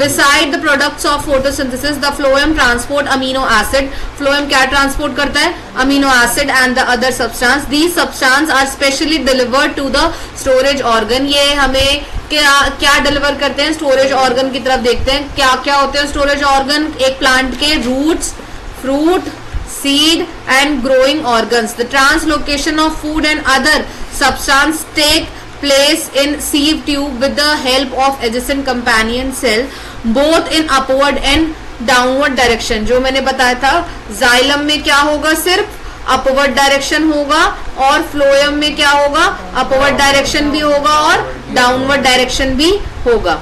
Beside the products of photosynthesis, the phloem transport amino acid. Phloem क्या transport करता है, amino acid and the other substance. These substance are specially delivered to the storage organ. ये हमें क्या deliver करते हैं, storage organ की तरफ देखते हैं. क्या क्या होते हैं storage organ, एक plant के roots, fruit, seed and growing organs. The translocation of food and other substance take place in sieve tube with the help of adjacent companion cell, both in upward and downward direction. जो मैंने बताया था, xylem में क्या होगा, सिर्फ upward direction होगा, और फ्लोएम में क्या होगा, अपवर्ड डायरेक्शन भी होगा और डाउनवर्ड डायरेक्शन भी होगा.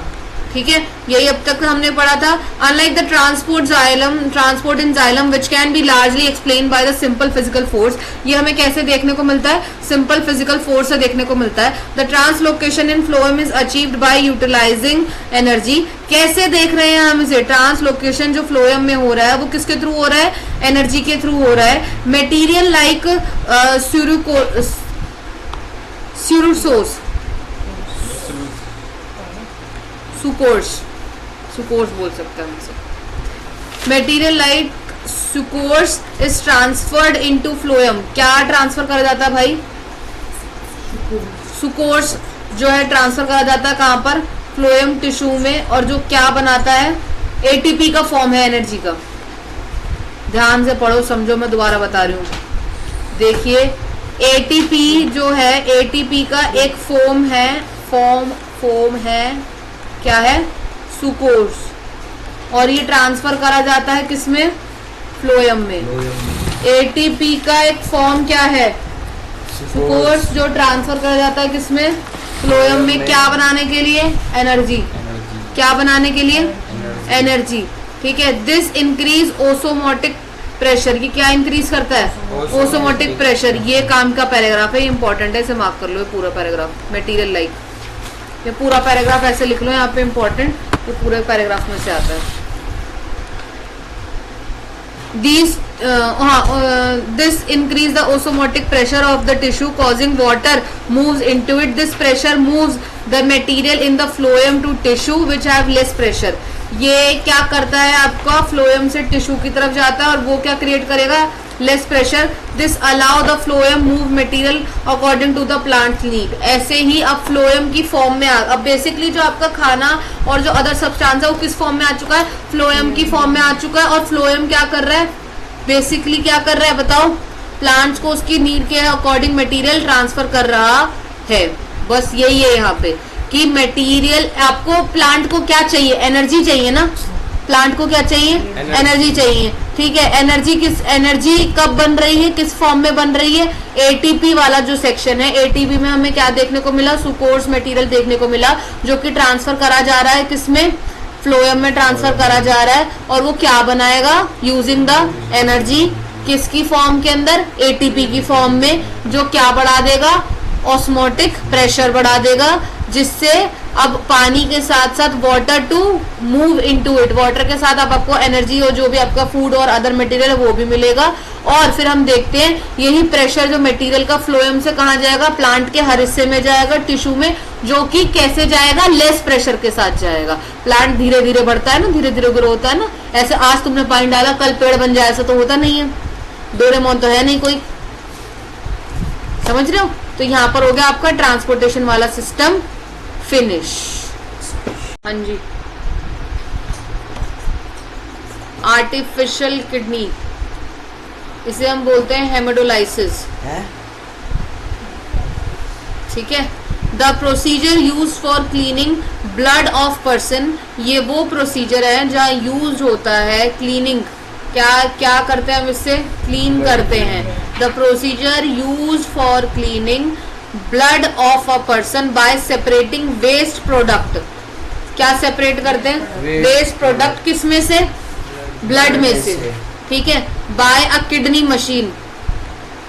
ठीक है, यही अब तक हमने पढ़ा था. Unlike the transport in xylem which can be largely explain by the simple physical force. ये हमें कैसे देखने को मिलता है, सिंपल फिजिकल फोर्स से देखने को मिलता है. The translocation in phloem is achieved by utilising energy. कैसे देख रहे हैं हम इसे, ट्रांसलोकेशन जो फ्लोएम में हो रहा है वो किसके थ्रू हो रहा है, एनर्जी के थ्रू हो रहा है. मेटीरियल लाइक सुकोर्स बोल सकते हैं हमसे. Material like sucrose is transferred into phloem. क्या ट्रांसफर करा जाता है भाई, सुकोर्स जो है ट्रांसफर करा जाता है कहां पर, फ्लोएम टिश्यू में, और जो क्या बनाता है, एटीपी का फॉर्म है एनर्जी का. ध्यान से पढ़ो, समझो, मैं दोबारा बता रही हूँ. देखिए, एटीपी जो है, एटीपी का एक फॉर्म है, क्या है, सुकोर्स, और ये ट्रांसफर करा जाता है किसमें, फ्लोएम में. एटीपी का एक फॉर्म क्या है, सुकोर्स, जो ट्रांसफर करा जाता है किसमें, फ्लोएम में. क्या बनाने के लिए, एनर्जी. क्या बनाने के लिए, एनर्जी. ठीक है. दिस इंक्रीज ओसोमोटिक प्रेशर, ये क्या इंक्रीज करता है, ओसोमोटिक प्रेशर. ये काम का पैराग्राफ है, इंपॉर्टेंट है, इसे मार्क कर लो. ये पूरा पैराग्राफ, मटेरियल लाइक, ये पूरा पैराग्राफ ऐसे लिख लो यहाँ पे, इंपॉर्टेंट, ये पूरे पैराग्राफ में से आता है. This increase the osmotic pressure of the tissue causing water moves into it. This pressure moves the material in the phloem to tissue which have less pressure. ये क्या करता है, आपका फ्लोएम से टिश्यू की तरफ जाता है, और वो क्या क्रिएट करेगा, less pressure. This allow the phloem move material according to the plant need. ऐसे ही अब फ्लोएम की फॉर्म में अब बेसिकली जो आपका खाना और जो अदर सब्सटेंस है वो किस फॉर्म में आ चुका है, फ्लोएम की फॉर्म में आ चुका है. और फ्लोएम क्या कर रहा है, बेसिकली क्या कर रहा है बताओ, प्लांट्स को उसकी नीड के अकॉर्डिंग मटेरियल ट्रांसफर कर रहा है. बस यही है यहाँ पे कि मटेरियल, आपको प्लांट को क्या चाहिए, एनर्जी चाहिए ना, प्लांट को क्या चाहिए, एनर्जी चाहिए. ठीक है, एनर्जी कब बन रही है, किस फॉर्म में बन रही है, एटीपी वाला जो सेक्शन है, एटीपी में हमें क्या देखने को मिला, सुकोर्स मटेरियल देखने को मिला, जो कि ट्रांसफर करा जा रहा है किसमें, फ्लोएम में ट्रांसफर करा जा रहा है. और वो क्या बनाएगा, यूजिंग द एनर्जी, किसकी फॉर्म के अंदर, एटीपी की फॉर्म में, जो क्या बढ़ा देगा, ऑस्मोटिक प्रेशर बढ़ा देगा, जिससे अब पानी के साथ साथ water to move into it, water के साथ अब आपको एनर्जी और जो भी आपका फूड और अदर मटेरियल है वो भी मिलेगा। और फिर हम देखते हैं यही प्रेशर जो मटेरियल का फ्लोएम से कहाँ जाएगा, प्लांट के हर हिस्से में जाएगा, टिश्यू में, जो कि कैसे जाएगा, लेस प्रेशर के साथ जाएगा। प्लांट धीरे धीरे बढ़ता है ना, धीरे धीरे ग्रो होता है ना, ऐसे आज तुमने पानी डाला कल पेड़ बन जाए ऐसा तो होता नहीं है, डोरेमोन तो है नहीं कोई, समझ रहे हो। तो यहाँ पर हो गया आपका ट्रांसपोर्टेशन वाला सिस्टम फिनिश। हाँ जी, आर्टिफिशियल किडनी, इसे हम बोलते हैं हेमेटोलाइसिस, ठीक है। The procedure use for cleaning blood of person, ये वो प्रोसीजर है जहाँ यूज होता है क्लीनिंग, क्या करते हैं हम इससे, क्लीन करते हैं। The procedure use for cleaning blood of a person by separating waste product, क्या सेपरेट करते हैं, वेस्ट प्रोडक्ट, किस में से, ब्लड में से, ठीक है। बाय अ किडनी मशीन,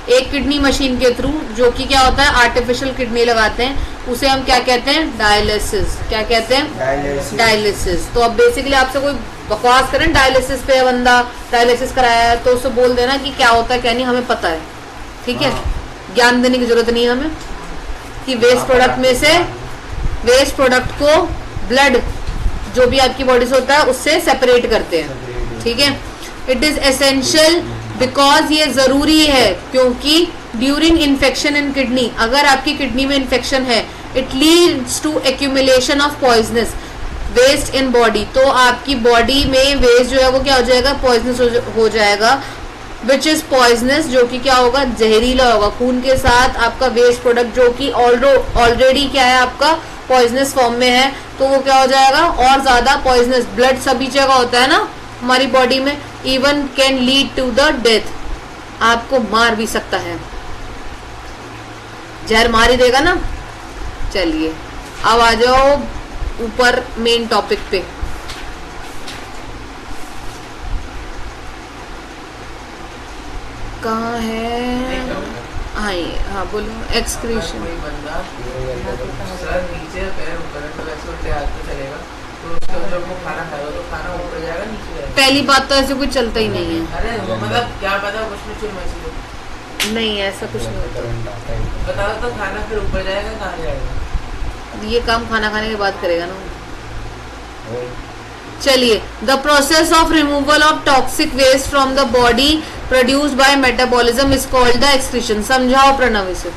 एक किडनी मशीन के थ्रू, जो कि क्या होता है, आर्टिफिशियल किडनी लगाते हैं, उसे हम क्या कहते हैं, डायलिसिस, क्या कहते हैं, डायलिसिस। तो अब बेसिकली आपसे कोई बकवास करें डायलिसिस पे, बंदा डायलिसिस कराया है तो उसे बोल देना कि क्या होता है क्या नहीं, हमें पता है, ठीक है, ज्ञान देने की जरूरत नहीं है हमें, कि वेस्ट प्रोडक्ट में से, वेस्ट प्रोडक्ट को ब्लड जो भी आपकी बॉडी से होता है उससे सेपरेट करते हैं, ठीक है। इट इज एसेंशियल बिकॉज, ये जरूरी है क्योंकि ड्यूरिंग इन्फेक्शन इन किडनी, अगर आपकी किडनी में इन्फेक्शन है, it leads to accumulation of poisonous waste in body, तो आपकी बॉडी में वेस्ट जो है वो क्या हो जाएगा, पॉइजनस हो जाएगा, विच इज पॉइजनस, जो कि क्या होगा, जहरीला होगा। खून के साथ आपका वेस्ट प्रोडक्ट जो कि ऑलरेडी क्या है, आपका पॉइजनस फॉर्म में है, तो वो क्या हो जाएगा, और ज्यादा पॉइजनस। ब्लड सभी जगह होता है ना हमारी बॉडी में, even can lead to the death, आपको मार भी सकता है, जहर मार ही देगा ना। चलिए अब आ जाओ ऊपर मेन टॉपिक पे। कहाँ है, हाँ ये, हाँ बोलो, एक्सक्रीशन। सर नीचे पैर ऊपर है तो ऐसे उल्टे हाथ पे चलेगा, तो उसका जब वो खाना खाएगा तो खाना ऊपर जाएगा नीचे जाएगा। पहली बात तो ऐसे कुछ चलता ही नहीं है। अरे मतलब क्या पता कुछ में चुन मछली, नहीं ऐसा कुछ नहीं होता। बताओ तो खाना फिर ऊपर जाएगा कहाँ जाएगा, ये काम खाना खाने के बाद करेगा ना। चलिए, the process of removal of toxic waste from the body produced by metabolism is called the excretion. समझाओ प्रणव इसे।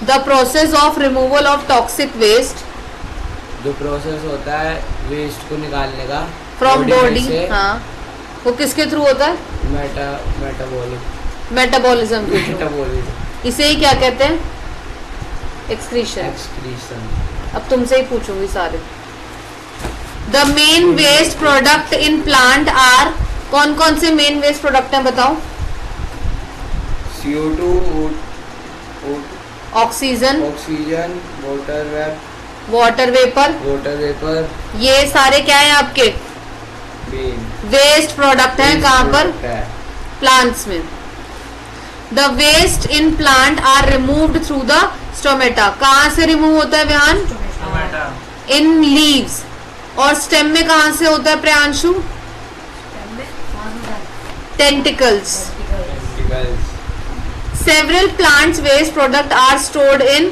The process of removal of toxic waste, जो प्रोसेस होता है वेस्ट को निकालने का फ्रॉम बॉडी, हाँ, वो किसके थ्रू होता है, मेटाबॉलिज्म के थ्रू। इसे ही क्या कहते हैं, एक्सक्रीशन। अब तुमसे ही पूछूंगी सारे। The main waste product in plant are, कौन कौन से मेन वेस्ट प्रोडक्ट हैं बताओ, CO2, ऑक्सीजन, वाटर वेपर, ये सारे क्या है आपके वेस्ट प्रोडक्ट हैं। कहाँ पर, प्लांट्स में। The waste in plant are removed through the stomata, कहाँ से रिमूव होता है विहान, इन लीव्स। और स्टेम में कहाँ से होता है Priyanshu, tentacles. Several plants waste product are stored in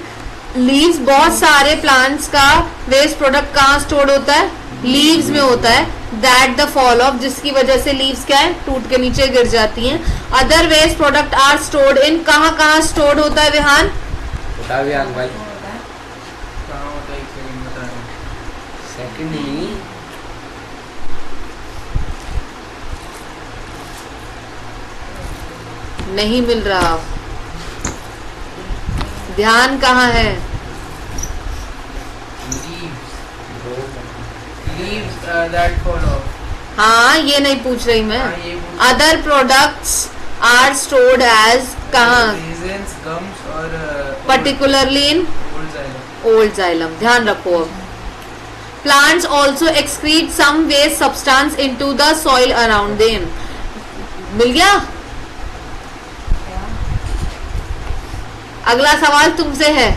leaves, बहुत सारे प्लांट्स का वेस्ट प्रोडक्ट कहाँ स्टोर्ड होता है, लीव्स में होता है। दैट द फॉल ऑफ, जिसकी वजह से लीव्स क्या है, टूट के नीचे गिर जाती हैं। Other waste product are stored in, कहाँ कहाँ स्टोर्ड होता है विहान, नहीं मिल रहा, ध्यान कहाँ है, हाँ ये नहीं पूछ रही मैं। Other products are stored as, कहाँ, पर्टिकुलरली इन ओल्ड जाइलम, ध्यान रखो। अब plants also excrete some waste substance into the soil around them, मिल गया। अगला सवाल तुमसे है,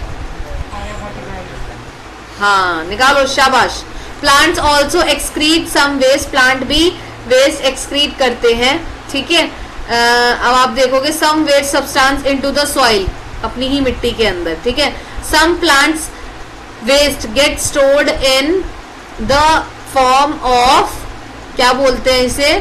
हाँ निकालो, शाबाश। Plants also excrete some waste, plant भी वेस्ट एक्सक्रीट करते हैं, ठीक है। अब आप देखोगे some waste substance into the soil, अपनी ही मिट्टी के अंदर, ठीक है। Some plants waste get stored in the form of, क्या बोलते हैं इसे,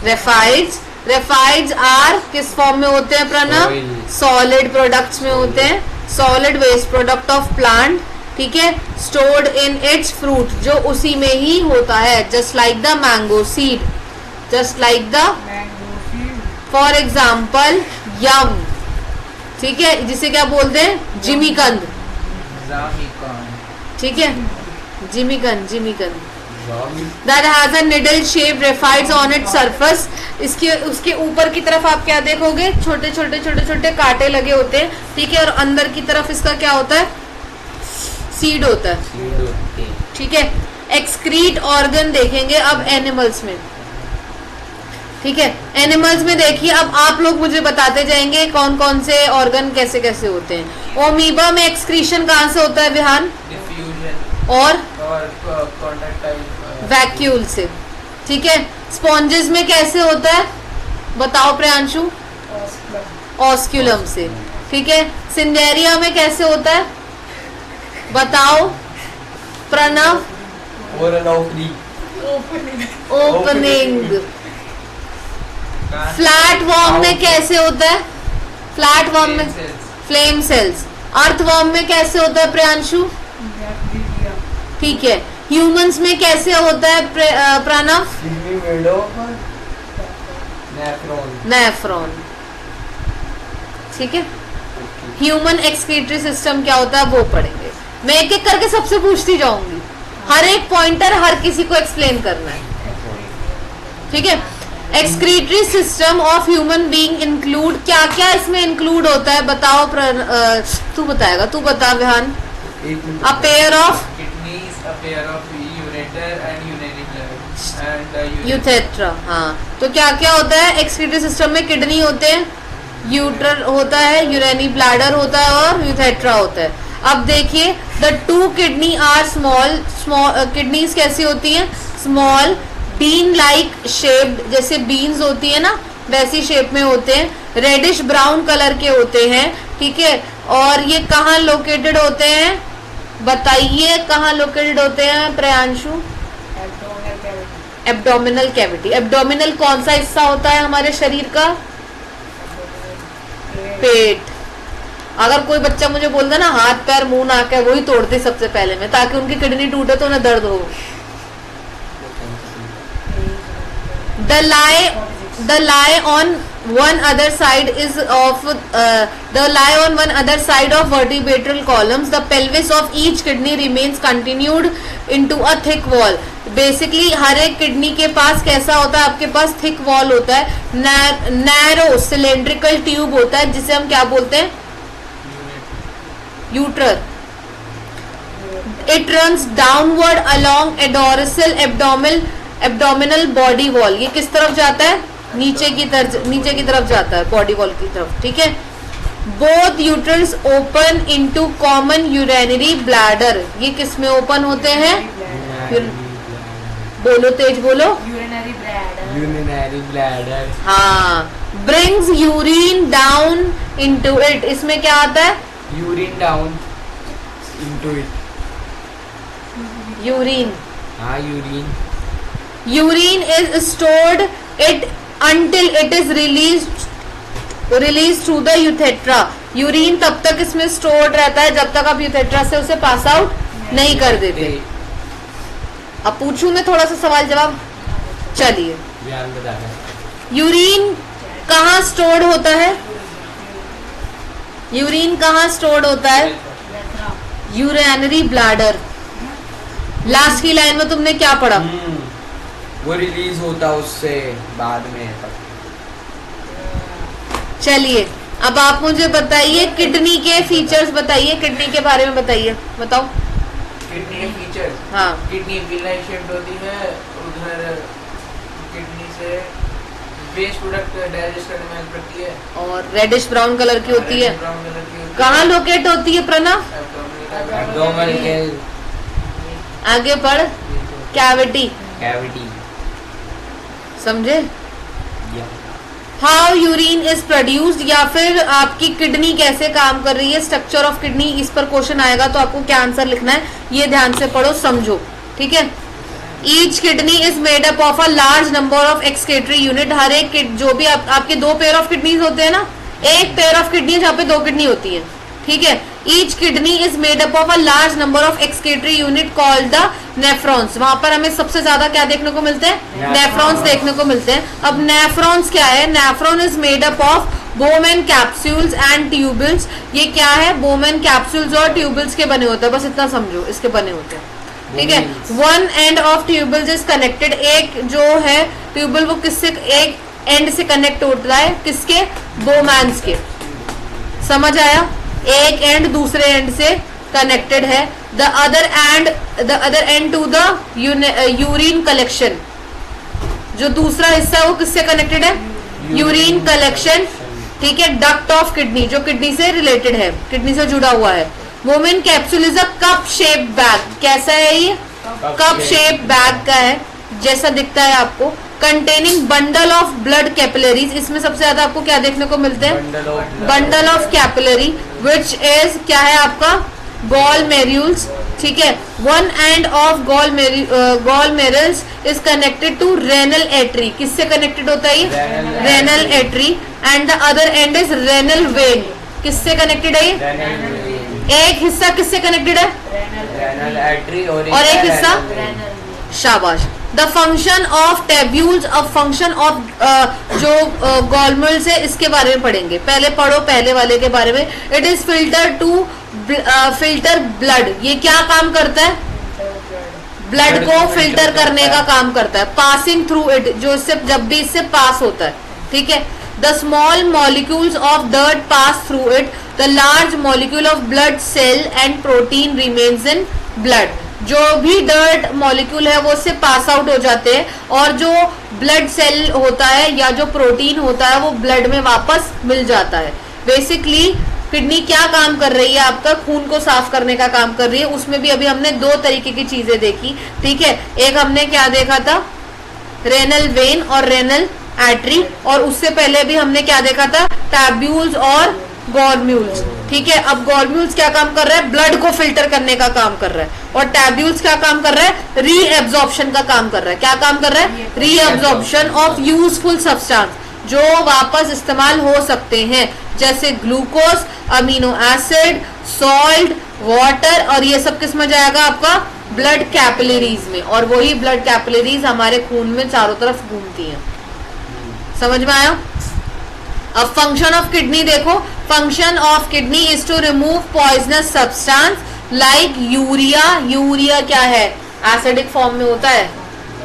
रेफाइड्स। रेफाइड्स आर किस फॉर्म में होते हैं प्रणव, सॉलिड प्रोडक्ट्स में होते हैं, solid waste product of plant, ठीक है। स्टोर्ड इन इट्स फ्रूट, जो उसी में ही होता है, just like the mango seed, just like the, for example yam, ठीक है, जिसे क्या बोलते हैं, जिमीकंद, ठीक है, जिमीकंद, जिमीकंद। That has a needle shaped raphides on its surface, इसके उसके ऊपर की तरफ आप क्या देखोगे, छोटे छोटे छोटे छोटे कांटे लगे होते हैं, ठीक है, और अंदर की तरफ इसका क्या होता है, सीड होता है, ठीक है। एक्सक्रीट ऑर्गन देखेंगे अब एनिमल्स में, ठीक है। एनिमल्स में देखिए, अब आप लोग मुझे बताते जाएंगे कौन कौन से ऑर्गन कैसे कैसे होते हैं। ओमीबा में एक्सक्रीशन कहाँ से होता है विहान, और वैक्यूल से, ठीक है। स्पॉन्जेस में कैसे होता है बताओ प्रियांशु, ऑस्क्यूलम से, ठीक है। सिंडेरिया में कैसे होता है बताओ प्रणव, ओपनिंग। फ्लैट वॉर्म में कैसे होता है, फ्लैट वॉर्म में फ्लेम सेल्स। अर्थ वॉर्म में कैसे होता है प्रियांशु, ठीक है। ह्यूमंस में कैसे होता है प्रणव, नेफ्रॉन, ठीक है। ह्यूमन एक्सक्रीटरी सिस्टम क्या होता है वो पढ़ेंगे, मैं एक एक करके सबसे पूछती जाऊंगी, हर एक पॉइंटर हर किसी को एक्सप्लेन करना है, ठीक है। Excretory system of human being include, क्या क्या इसमें इंक्लूड होता है बताओ, तू बताएगा, तू बता Vihaan. A pair of ureter and urinary bladder and urethra, हाँ। तो क्या क्या होता है एक्सक्रीटरी सिस्टम में, किडनी होते हैं, यूटर होता है, यूरेनी ब्लैडर होता है और यूथेट्रा होता है। अब देखिए, the two kidney are small, kidneys कैसी होती हैं, स्मॉल, बीन लाइक शेप्ड, जैसे बीन्स होती है ना वैसी शेप में होते हैं, रेडिश ब्राउन कलर के होते हैं, ठीक है। और ये कहाँ लोकेटेड होते हैं बताइए, कहाँ लोकेटेड होते हैं प्रियांशु, एब्डोमिनल कैविटी। एब्डोमिनल कौन सा हिस्सा होता है हमारे शरीर का, पेट। अगर कोई बच्चा मुझे बोल दे ना हाथ पैर मुंह नाक है, वही तोड़ते सबसे पहले में, ताकि उनकी किडनी टूटे तो उन्हें दर्द हो। The lie on one other side of vertebral columns. The pelvis of each kidney remains continued into a thick wall. Basically हर एक किडनी के पास कैसा होता है, आपके पास थिक वॉल होता है, नैरो सिलेंड्रिकल ट्यूब होता है, जिसे हम क्या बोलते हैं, यूट्रर। It runs downward along a dorsal abdominal body wall. ये किस तरफ जाता है, नीचे की तरफ जाता है, बॉडी वॉल की तरफ, ठीक है। Both ureters open into common urinary bladder, ये किस में ओपन होते हैं, बोलो तेज बोलो, यूरिनरी ब्लैडर, हाँ। Brings urine down into it, इसमें क्या आता है, urine down into it, urine, हाँ urine. Urine is stored it until it is released through the urethra. Urine तब तक इसमें स्टोर्ड रहता है जब तक आप यूथेट्रा से उसे पास आउट नहीं कर देते। अब पूछूं मैं थोड़ा सा सवाल जवाब, चलिए। यूरिन कहाँ स्टोर्ड होता है, यूरिन कहाँ स्टोर्ड होता है, यूरिनरी ब्लैडर। लास्ट की लाइन में तुमने क्या पढ़ा, वो रिलीज होता उससे बाद में। चलिए अब आप मुझे बताइए किडनी के फीचर्स बताइए, किडनी के बारे में बताइए, बताओ। किडनी के फीचर्स, हाँ। किडनी विलाई शेप्ड होती है, उधर किडनी से वेस्ट प्रोडक्ट डाइजेस्ट करने में हेल्प करती है, और रेडिश ब्राउन कलर की होती है। कहाँ लोकेट होती है प्रणव, आगे पढ़, कैविटी, कैविटी, समझे? या हाउ यूरिन इज प्रोड्यूस्ड, या फिर आपकी किडनी कैसे काम कर रही है, स्ट्रक्चर ऑफ किडनी, इस पर क्वेश्चन आएगा तो आपको क्या आंसर लिखना है ये ध्यान से पढ़ो, समझो, ठीक है। Each kidney is made up of a large number of excretory unit, हर एक जो भी आपके दो पेयर ऑफ किडनीज होते हैं ना, एक पेयर ऑफ किडनी जहाँ पे दो किडनी होती है, ठीक है। Each kidney is made up of a large number of excretory unit called the nephrons, वहां पर हमें सबसे ज्यादा क्या देखने को मिलते हैं, नेफ्रॉन्स देखने को मिलते हैं। अब नेफ्रॉन्स क्या है, nephron is made up of बोमेन capsules and tubules, ये क्या है, बोमेन कैप्सूल्स और ट्यूबल्स के बने होते हैं, बस इतना समझो, इसके बने होते हैं, ठीक है। One end of tubules is connected, एक जो है ट्यूबल वो किससे, एक एंड से कनेक्ट होता है, किसके, बोमैन्स के, समझ आया, एक एंड दूसरे एंड से कनेक्टेड है। The other end to the urine collection, जो दूसरा हिस्सा है वो किससे कनेक्टेड है, यूरिन कलेक्शन, ठीक है। डक्ट ऑफ किडनी, जो किडनी से रिलेटेड है, किडनी से जुड़ा हुआ है। Women capsule is a cup shape bag, कैसा है ये, कप शेप बैग का है, जैसा दिखता है आपको। Containing bundle of blood capillaries, इसमें सबसे ज्यादा आपको क्या देखने को मिलते हैं, bundle of capillary, which is क्या है आपका, गॉल मेर्यूल्स, ठीक है। One end of glomerulus is connected to renal artery, किससे कनेक्टेड होता है ये, renal artery, and the other end is renal vein, किससे कनेक्टेड है ये, एक हिस्सा किससे कनेक्टेड है, रेनल एट्री, और एक हिस्सा, शाबाश। द फंक्शन ऑफ टेब्यूल्स, अब फंक्शन ऑफ जो गॉलमर्स है इसके बारे में पढ़ेंगे, पहले पढ़ो पहले वाले के बारे में। It is filter to filter blood, ये क्या काम करता है, ब्लड को फिल्टर करने का काम करता है। पासिंग थ्रू इट, जो इससे जब भी इससे पास होता है, ठीक है। The small molecules of dirt pass through it, the large molecule of blood cell and protein remains in blood, जो भी डर्ट मॉलिक्यूल है वो उससे पास आउट हो जाते हैं, और जो ब्लड सेल होता है या जो प्रोटीन होता है वो ब्लड में वापस मिल जाता है। बेसिकली किडनी क्या काम कर रही है, आपका खून को साफ करने का काम कर रही है। उसमें भी अभी हमने दो तरीके की चीजें देखी, ठीक है। एक हमने क्या देखा था, रेनल वेन और रेनल एट्री, और उससे पहले भी हमने क्या देखा था, टैब्यूल्स और गॉर्म्यूल्स, ठीक है। अब गॉर्म्यूल्स क्या काम कर रहा है, ब्लड को फिल्टर करने का काम कर रहा है, और टैब्यूल्स क्या काम कर रहा है, रीएब्जॉर्प्शन का काम कर रहा है। क्या काम कर रहा है, रीएब्जॉर्प्शन ऑफ यूजफुल सब्सटेंस, जो वापस इस्तेमाल हो सकते हैं, जैसे glucose, amino acid, salt, water, और ये सब किस में जाएगा आपका, ब्लड कैपिलरीज में, और वही ब्लड कैपिलरीज हमारे खून में चारों तरफ घूमती हैं, समझ में आया। अब फंक्शन ऑफ किडनी देखो, function of kidney is to remove poisonous substance like urea, urea क्या है, एसिडिक फॉर्म में होता है,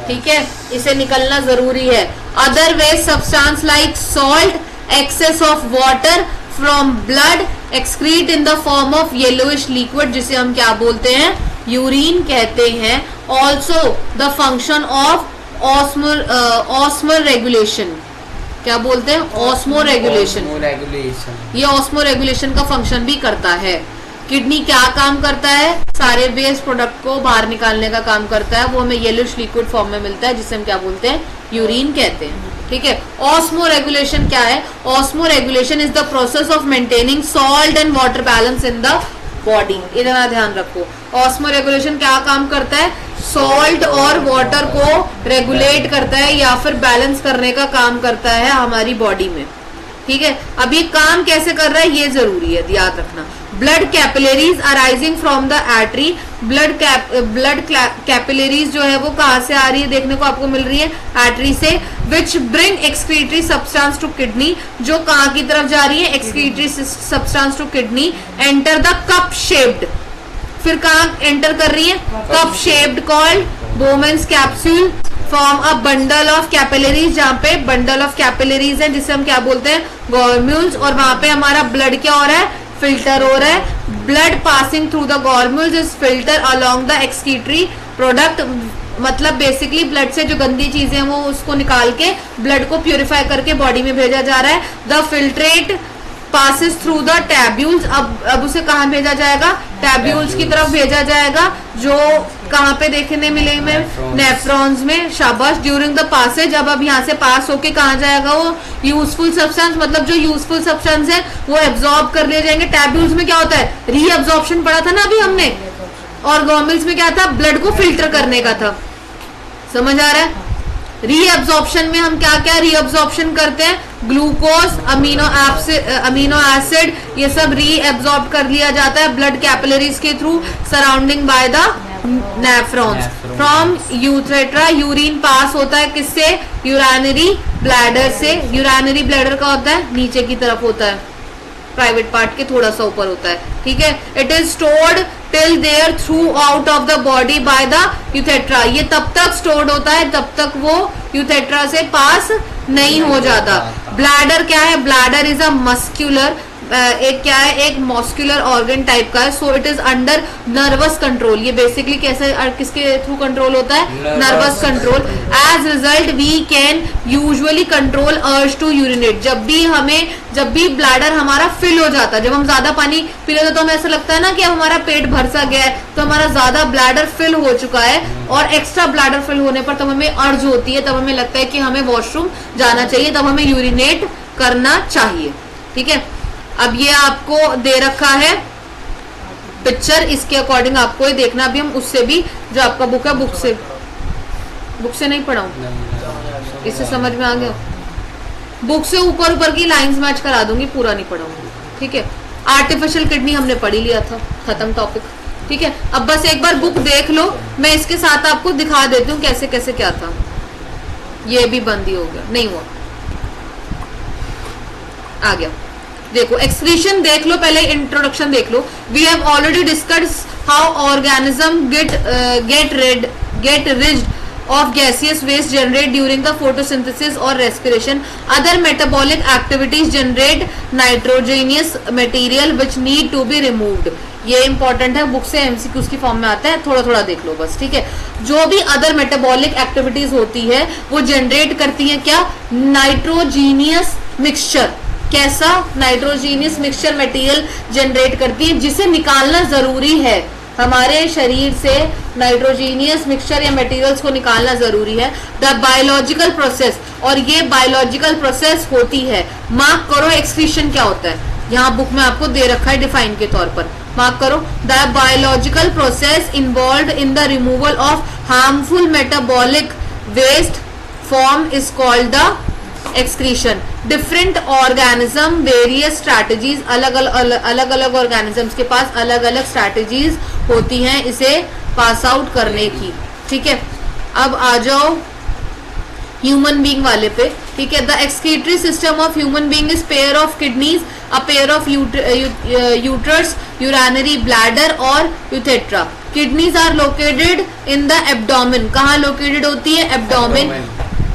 ठीक है, इसे निकलना जरूरी है। Other waste substance like salt, excess of water from blood, excrete in the form of yellowish liquid, जिसे हम क्या बोलते हैं, यूरिन कहते हैं। Also the function of osmoregulation, क्या बोलते हैं, ऑस्मो रेगुलेशन, ये ऑस्मो रेगुलेशन का फंक्शन भी करता है। किडनी क्या काम करता है, सारे वेस्ट प्रोडक्ट को बाहर निकालने का काम करता है, वो हमें येलोइश लिक्विड फॉर्म में मिलता है, जिसे हम क्या बोलते हैं, यूरिन कहते हैं, ठीक है। ऑस्मो रेगुलेशन क्या है, osmo regulation is the process of maintaining salt and water balance in the body, इतना ध्यान रखो। ऑस्मो रेगुलेशन क्या काम करता है, सॉल्ट और वाटर को रेगुलेट करता है या फिर बैलेंस करने का काम करता है हमारी बॉडी में, ठीक है। अब ये काम कैसे कर रहा है ये जरूरी है, याद रखना। Blood capillaries arising from the artery, blood capillaries जो है वो कहाँ से आ रही है, देखने को आपको मिल रही है, आर्टरी से। Which bring excretory substance to kidney, जो कहाँ की तरफ जा रही है, excretory substance to kidney. Enter the cup shaped, फिर कहाँ एंटर कर रही है, cup shaped called Bowman's capsule form a bundle of capillaries, जहाँ पे बंडल ऑफ कैपिलरीज है जिसे हम क्या बोलते हैं, गॉर्म्यूल्स, और वहां पे हमारा ब्लड क्या हो रहा है, फिल्टर हो रहा है। Blood passing through the glomerulus is filter along the excretory product, मतलब बेसिकली ब्लड से जो गंदी चीजें हैं वो उसको निकाल के ब्लड को प्यूरिफाई करके बॉडी में भेजा जा रहा है। The filtrate passes through the tabules, अब उसे कहाँ भेजा जाएगा, टैब्यूल्स की तरफ भेजा जाएगा, जो कहाँ पे देखने मिलेंगे, नेफ्रॉन्स में, शाबाश। ड्यूरिंग द पासेज, अब यहाँ से पास होके कहाँ जाएगा वो, यूजफुल सब्सटेंस, मतलब जो यूजफुल सब्सटेंस है वो एब्जॉर्ब कर लिए जाएंगे। टैब्यूल्स में क्या होता है, रीअब्जॉर्प्शन पढ़ा था ना अभी हमने, और गॉर्मेल्स में क्या था, ब्लड को फिल्टर करने का था, समझ आ रहा है। रीअब्जॉर्प्शन में हम क्या क्या रीअब्जॉर्प्शन करते हैं, ग्लूकोज, अमीनो एसिड, ये सब रीअब्जॉर्ब कर लिया जाता है ब्लड कैपिलरीज के through, surrounding by the nephrons. From urethra urine pass होता है किससे, यूरिनरी ब्लैडर से। यूरिनरी ब्लैडर का होता है नीचे की तरफ होता है, प्राइवेट पार्ट के थोड़ा सा ऊपर होता है, ठीक है। It is stored till there through out of the body by the urethra, ये तब तक स्टोर्ड होता है जब तक वो यूथेट्रा से पास नहीं हो जाता। ब्लैडर क्या है, ब्लैडर इज अ मस्क्यूलर, एक क्या है, एक मस्क्यूलर ऑर्गन टाइप का है। So it is under nervous control, ये बेसिकली कैसे किसके थ्रू कंट्रोल होता है, nervous control. As result we can usually control urge to urinate, जब भी ब्लैडर हमारा फिल हो जाता है, जब हम ज्यादा पानी पी लेते तो हमें ऐसा लगता है ना कि अब हमारा पेट भर सा गया है, तो हमारा ज्यादा ब्लैडर फिल हो चुका है, और एक्स्ट्रा ब्लैडर फिल होने पर तब हमें अर्ज होती है, तब हमें लगता है कि हमें वॉशरूम जाना चाहिए, तब हमें यूरिनेट करना चाहिए, ठीक है। अब ये आपको दे रखा है पिक्चर, इसके अकॉर्डिंग आपको ये देखना। अभी हम उससे भी, जो आपका बुक है, बुक से नहीं पढ़ाऊं, इससे समझ में आ गया, बुक से ऊपर की लाइंस मैच करा दूंगी, पूरा नहीं पढ़ाऊंगी, ठीक है। आर्टिफिशियल किडनी हमने पढ़ी लिया था, खत्म टॉपिक, ठीक है। अब बस एक बार बुक देख लो, मैं इसके साथ आपको दिखा देती हूँ कैसे कैसे क्या था। ये भी बंद ही हो गया, नहीं हुआ, आ गया। देखो एक्सक्रीशन देख लो, पहले इंट्रोडक्शन देख लो। We have already discuss how organism get rid of gaseous waste generate during the photosynthesis or respiration. Other metabolic activities generate nitrogenous material which need to be removed. ये इंपॉर्टेंट है, book से MCQs की form में आता है, थोड़ा थोड़ा देख लो बस, ठीक है। जो भी अदर मेटाबॉलिक एक्टिविटीज होती है वो जनरेट करती है क्या, नाइट्रोजीनियस मिक्सचर। कैसा, नाइट्रोजीनियस मिक्सचर मटेरियल जनरेट करती है, जिसे निकालना जरूरी है। हमारे शरीर से नाइट्रोजीनियस मिक्सचर या मटेरियल्स को निकालना जरूरी है। द बायोलॉजिकल प्रोसेस, और ये बायोलॉजिकल प्रोसेस होती है। मार्क करो एक्सक्रीशन क्या होता है, यहाँ बुक में आपको दे रखा है डिफाइन के तौर पर, मार्क करो। The biological process involve in the removal of harmful metabolic waste form is called the excretion. Different organism various strategies, अलग अलग ऑर्गेनिजम्स के पास अलग अलग स्ट्रैटेजीज होती हैं इसे पास आउट करने की, ठीक है। अब आ जाओ ह्यूमन बीइंग वाले पे, ठीक है। The excretory system of human being is pair of kidneys, a pair of ureters, urinary bladder और urethra. Kidneys are located in the abdomen, कहाँ लोकेटेड होती है, एब्डोमेन।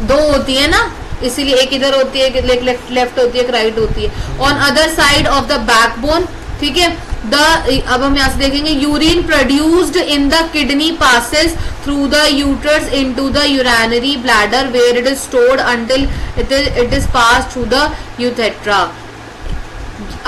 दो होती है ना, इसीलिए एक इधर होती है, एक लेफ्ट होती है, एक राइट होती है। On other side of the backbone, ठीक है। अब हम यहाँ से देखेंगे, urine produced in the kidney passes through the ureters into the urinary bladder where it is stored until it is pass through the urethra.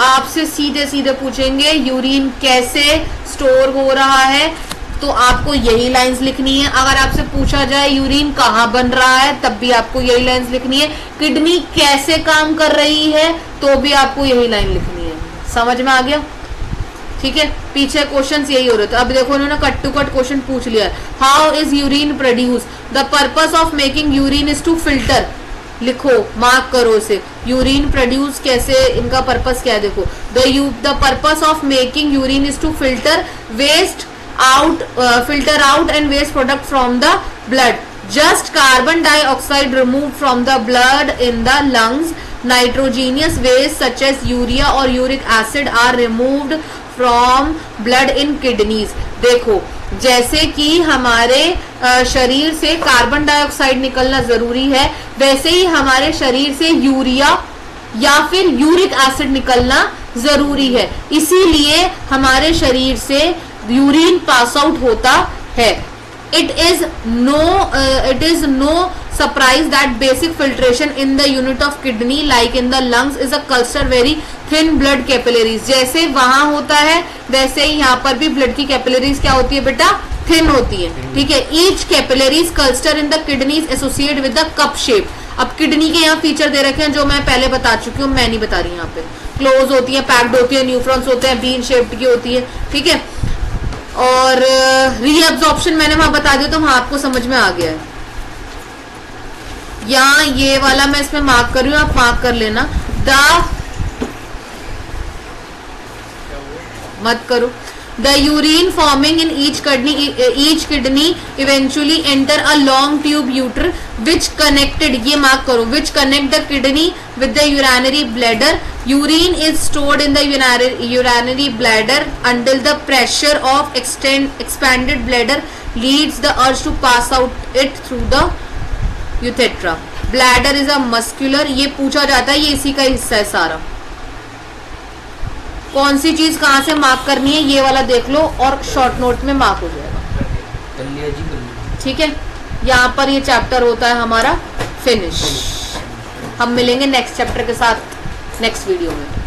आपसे सीधे सीधे पूछेंगे यूरिन कैसे स्टोर हो रहा है, तो आपको यही लाइंस लिखनी है। अगर आपसे पूछा जाए यूरिन कहाँ बन रहा है, तब भी आपको यही लाइंस लिखनी है। किडनी कैसे काम कर रही है, तो भी आपको यही लाइन लिखनी है। समझ में आ गया, ठीक है। पीछे क्वेश्चंस यही हो रहे थे। अब देखो उन्होंने कट टू कट क्वेश्चन पूछ लिया है। How is urine produce, the purpose of making urine is to filter, लिखो, मार्क करो इसे। यूरिन प्रोड्यूस कैसे, इनका पर्पस क्या है, देखो। The purpose of making urine is to filter waste filter out and waste product from the blood. Just carbon dioxide removed from the blood in the lungs. Nitrogenous waste such as urea or uric acid are removed from blood in kidneys. देखो, जैसे कि हमारे शरीर से carbon dioxide निकलना जरूरी है, वैसे ही हमारे शरीर से यूरिया या फिर यूरिक एसिड निकलना जरूरी है। इसीलिए हमारे शरीर से यूरिन पास आउट होता है। It is no surprise that basic filtration in the unit of kidney like in the lungs is a cluster very thin blood capillaries. जैसे वहां होता है वैसे ही यहाँ पर भी ब्लड की कैपिलरीज क्या होती है बेटा, थिन होती है, ठीक है. Each capillaries cluster in the kidney is associate with the cup shape. अब किडनी के यहाँ फीचर दे रखे हैं जो मैं पहले बता चुकी हूँ, मैं नहीं बता रही. यहाँ पे क्लोज होती है, पैक्ड होती है, न्यूफ्रॉन्स होते हैं, बीन शेप्ड की होती है, ठीक है. और रीअब्जॉर्प्शन मैंने वहां बता दिया तो वहां आपको समझ में आ गया है. यहाँ ये वाला मैं इसमें मार्क कर रही हूँ, आप मार्क कर लेना. मत करो. The urine forming in each kidney eventually enter a long tube ureter which connected, ये mark करो, which connect the kidney with the urinary bladder. Urine is stored in the urinary bladder until the pressure of expanded bladder leads the urge to pass out it through the urethra. Bladder is a muscular, ये पूछा जाता है, ये इसी का हिस्सा है सारा. कौन सी चीज कहाँ से मार्क करनी है ये वाला देख लो और शॉर्ट नोट में मार्क हो जाएगा. ठीक है, यहाँ पर ये चैप्टर होता है हमारा फिनिश. हम मिलेंगे नेक्स्ट चैप्टर के साथ नेक्स्ट वीडियो में.